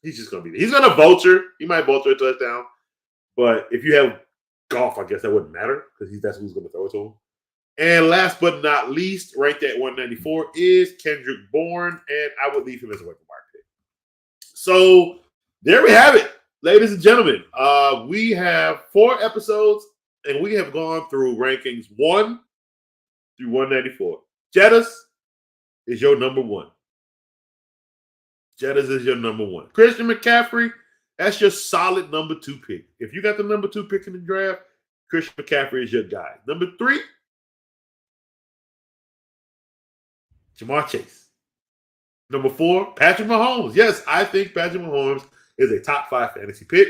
[SPEAKER 2] there. He's going to vulture. He might vulture a touchdown, but if you have golf, I guess that wouldn't matter because that's who's going to throw it to him. And last but not least, ranked at 194 is Kendrick Bourne, and I would leave him as a waiver wire pick. So there we have it, ladies and gentlemen. We have 4 episodes, and we have gone through rankings 1 through 194. Jettas is your number 1. Jettas is your number 1. Christian McCaffrey, that's your solid number 2 pick. If you got the number 2 pick in the draft, Christian McCaffrey is your guy. Number 3, Jamar Chase. Number 4, Patrick Mahomes. Yes, I think Patrick Mahomes is a top 5 fantasy pick.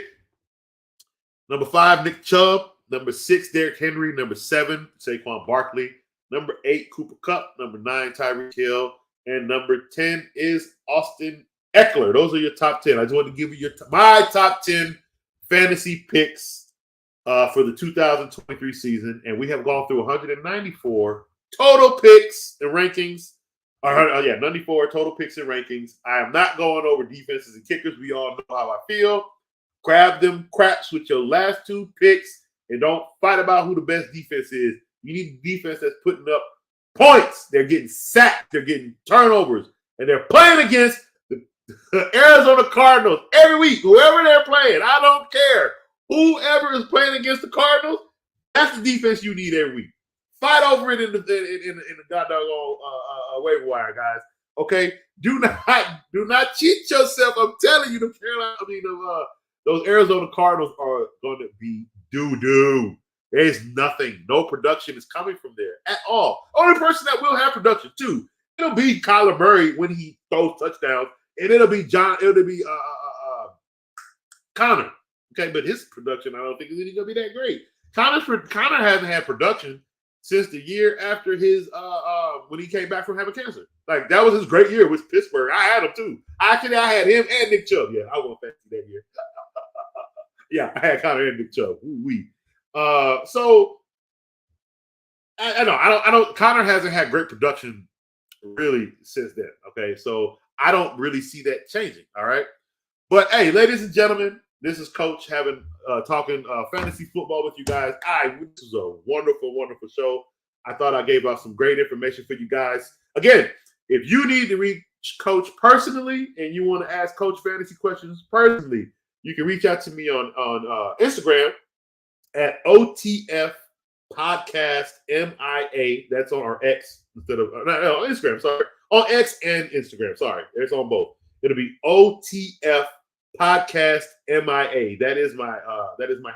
[SPEAKER 2] Number 5, Nick Chubb. Number 6, Derrick Henry. Number 7, Saquon Barkley. Number 8, Cooper Kupp. Number 9, Tyreek Hill. And number 10 is Austin Eckler. Those are your top 10. I just wanted to give you my top 10 fantasy picks for the 2023 season. And we have gone through 194 total picks and rankings. 94 total picks and rankings. I am not going over defenses and kickers. We all know how I feel. Grab them craps with your last 2 picks and don't fight about who the best defense is. You need a defense that's putting up points. They're getting sacked. They're getting turnovers. And they're playing against the Arizona Cardinals every week. Whoever they're playing, I don't care. Whoever is playing against the Cardinals, that's the defense you need every week. Fight over it in the goddamn waiver wire, guys. Okay, do not cheat yourself. I'm telling you, those Arizona Cardinals are going to be doo-doo. There's nothing. No production is coming from there at all. Only person that will have production too, it'll be Kyler Murray when he throws touchdowns, and it'll be Connor. Okay, but his production I don't think is going to be that great. Connor hasn't had production since the year after his when he came back from having cancer. Like that was his great year with Pittsburgh. I had him too. Actually, I had him and Nick Chubb. Yeah, I won't fancy that year. Yeah, I had Connor and Nick Chubb. Ooh-wee. So I don't. Connor hasn't had great production really since then. Okay, so I don't really see that changing. All right, but hey, ladies and gentlemen, this is Coach talking fantasy football with you guys. This is a wonderful, wonderful show. I thought I gave out some great information for you guys. Again, if you need to reach Coach personally and you want to ask Coach fantasy questions personally, you can reach out to me on Instagram at OTF Podcast MIA. That's on our X instead of Instagram. Sorry, on X and Instagram. Sorry, it's on both. It'll be OTF Podcast MIA. That is my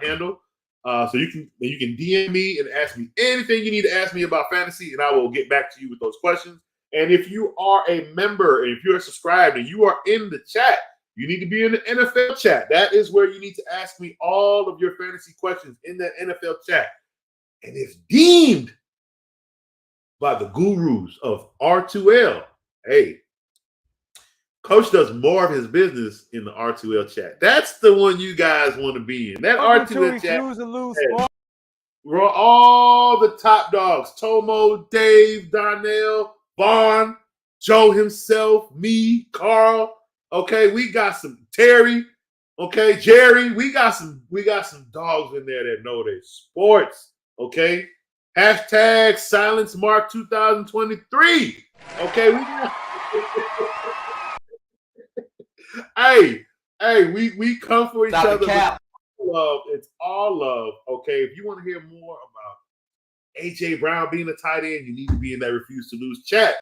[SPEAKER 2] handle. So you can DM me and ask me anything you need to ask me about fantasy, and I will get back to you with those questions. And if you are a member, and if you're subscribed, and you are in the chat, you need to be in the NFL chat. That is where you need to ask me all of your fantasy questions in the NFL chat. And if deemed by the gurus of R2L, hey, Coach does more of his business in the R2L chat. That's the one you guys want to be in. That R2L chat. We're all the top dogs. Tomo, Dave, Darnell, Vaughn, Joe himself, me, Carl. Okay, we got some Terry. Okay, Jerry. We got some dogs in there that know their sports. Okay. Hashtag Silence Mark 2023. Okay, we come for each other. Love. It's all love. Okay. If you want to hear more about AJ Brown being a tight end, you need to be in that Refuse to Lose chat.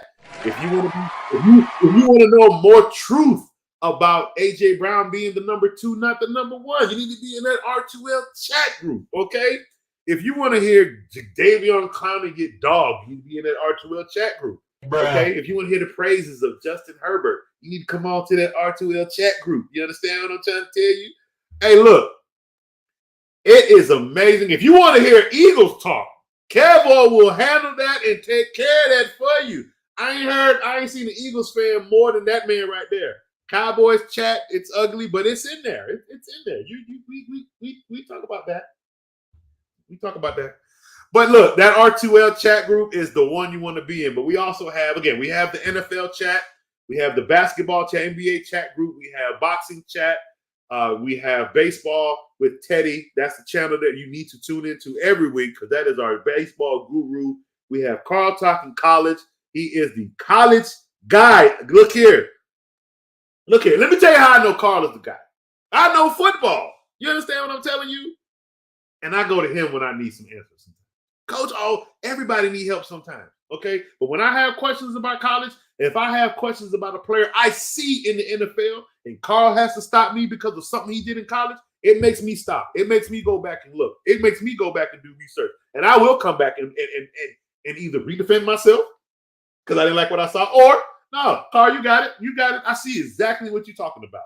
[SPEAKER 2] If you want to know more truth about AJ Brown being the number 2, not the number 1, you need to be in that R2L chat group. Okay. If you want to hear Davion Clowney get dogged, you need to be in that R2L chat group. Okay. If you want to hear the praises of Justin Herbert, you need to come on to that R2L chat group. You understand what I'm trying to tell you? Hey, look, It is amazing. If you want to hear Eagles talk, Cowboy will handle that and take care of that for you. I ain't seen an Eagles fan more than that man right there. Cowboys chat, it's ugly, but it's in there. It's in there. We talk about that. We talk about that. But look, that R2L chat group is the one you want to be in. But we also have, again, we have the NFL chat. We have the basketball chat, NBA chat group. We have boxing chat. We have baseball with Teddy. That's the channel that you need to tune into every week because that is our baseball guru. We have Carl talking college. He is the college guy. Look here. Look here. Let me tell you how I know Carl is the guy. I know football. You understand what I'm telling you? And I go to him when I need some answers. Coach, everybody need help sometimes, okay? But when I have questions about college, if I have questions about a player I see in the NFL and Carl has to stop me because of something he did in college, it makes me stop. It makes me go back and look. It makes me go back and do research. And I will come back and either redefend myself because I didn't like what I saw, or no, Carl, you got it. You got it. I see exactly what you're talking about.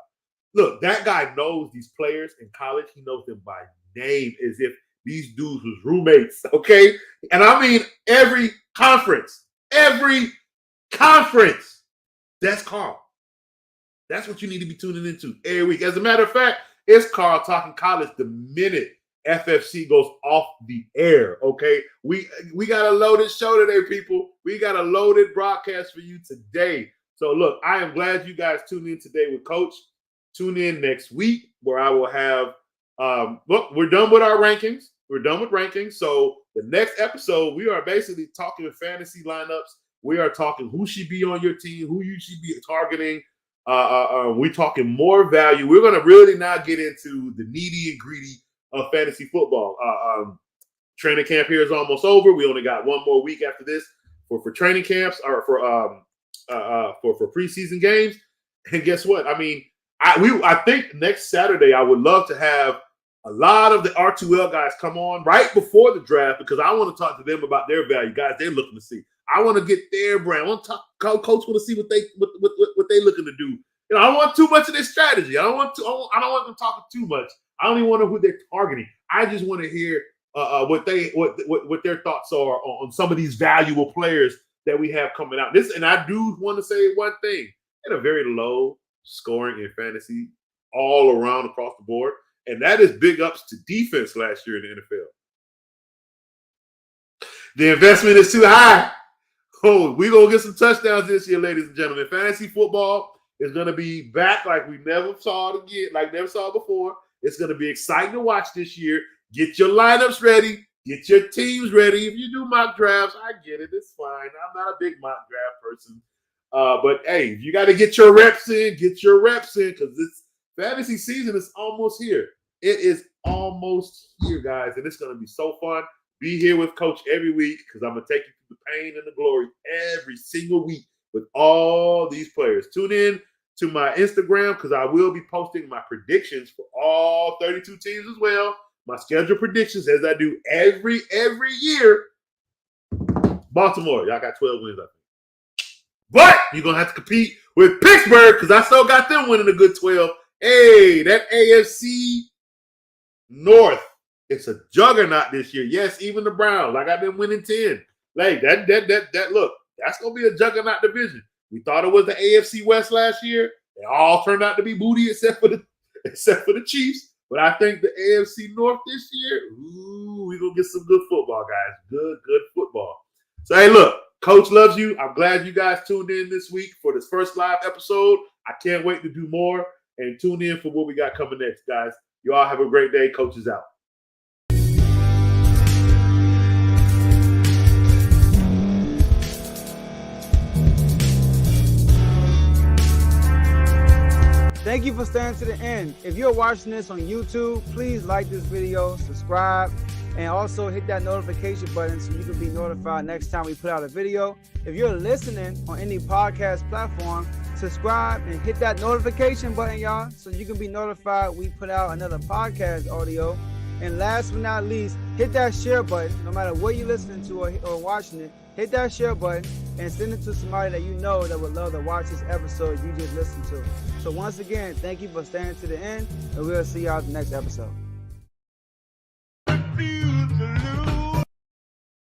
[SPEAKER 2] Look, that guy knows these players in college. He knows them by name as if these dudes was roommates, okay? And I mean every conference. That's Carl. That's what you need to be tuning into every week. As a matter of fact, it's Carl talking college the minute FFC goes off the air, okay? We got a loaded show today, people. We got a loaded broadcast for you today. So look, I am glad you guys tuned in today with Coach. Tune in next week where I will have look, we're done with our rankings. We're done with rankings. So the next episode, we are basically talking fantasy lineups. We are talking who should be on your team, who you should be targeting. We're talking more value. We're going to really now get into the needy and greedy of fantasy football. Training camp here is almost over. We only got one more week after this for training camps or for preseason games. And guess what? I mean, I think next Saturday I would love to have a lot of the R2L guys come on right before the draft because I want to talk to them about their value, guys. They're looking to see. I want to get their brand. I want to talk. Coach want to see what they looking to do. You know, I don't want too much of their strategy. I don't want them talking too much. I don't even want to know who they're targeting. I just want to hear what their thoughts are on some of these valuable players that we have coming out. And I do want to say one thing: at a very low scoring in fantasy all around across the board. And that is big ups to defense last year in the NFL. The investment is too high. Oh, we're going to get some touchdowns this year, ladies and gentlemen. Fantasy football is going to be back like we never saw it again, like never saw it before. It's going to be exciting to watch this year. Get your lineups ready. Get your teams ready. If you do mock drafts, I get it. It's fine. I'm not a big mock draft person. But, hey, if you got to get your reps in, because this fantasy season is almost here. It is almost here, guys, and it's going to be so fun. Be here with Coach every week because I'm going to take you through the pain and the glory every single week with all these players. Tune in to my Instagram because I will be posting my predictions for all 32 teams as well. My schedule predictions as I do every year. Baltimore, y'all got 12 wins, I think. But you're going to have to compete with Pittsburgh because I still got them winning a good 12. Hey, that AFC North, it's a juggernaut this year. Yes, even the Browns. I got them winning 10. Like that look, that's gonna be a juggernaut division. We thought it was the AFC West last year. They all turned out to be booty except for the Chiefs. But I think the AFC North this year, we're gonna get some good football, guys. Good football. So hey, look, Coach loves you. I'm glad you guys tuned in this week for this first live episode. I can't wait to do more. And tune in for what we got coming next, guys. You all have a great day. Coach is out.
[SPEAKER 6] Thank you for staying to the end. If you're watching this on YouTube, please like this video, subscribe, and also hit that notification button so you can be notified next time we put out a video. If you're listening on any podcast platform, subscribe and hit that notification button, y'all, so you can be notified we put out another podcast audio. And last but not least, hit that share button. No matter what you're listening to or watching it, hit that share button and send it to somebody that you know that would love to watch this episode you just listened to. So once again, thank you for staying to the end, and we'll see y'all at the next episode.
[SPEAKER 3] feel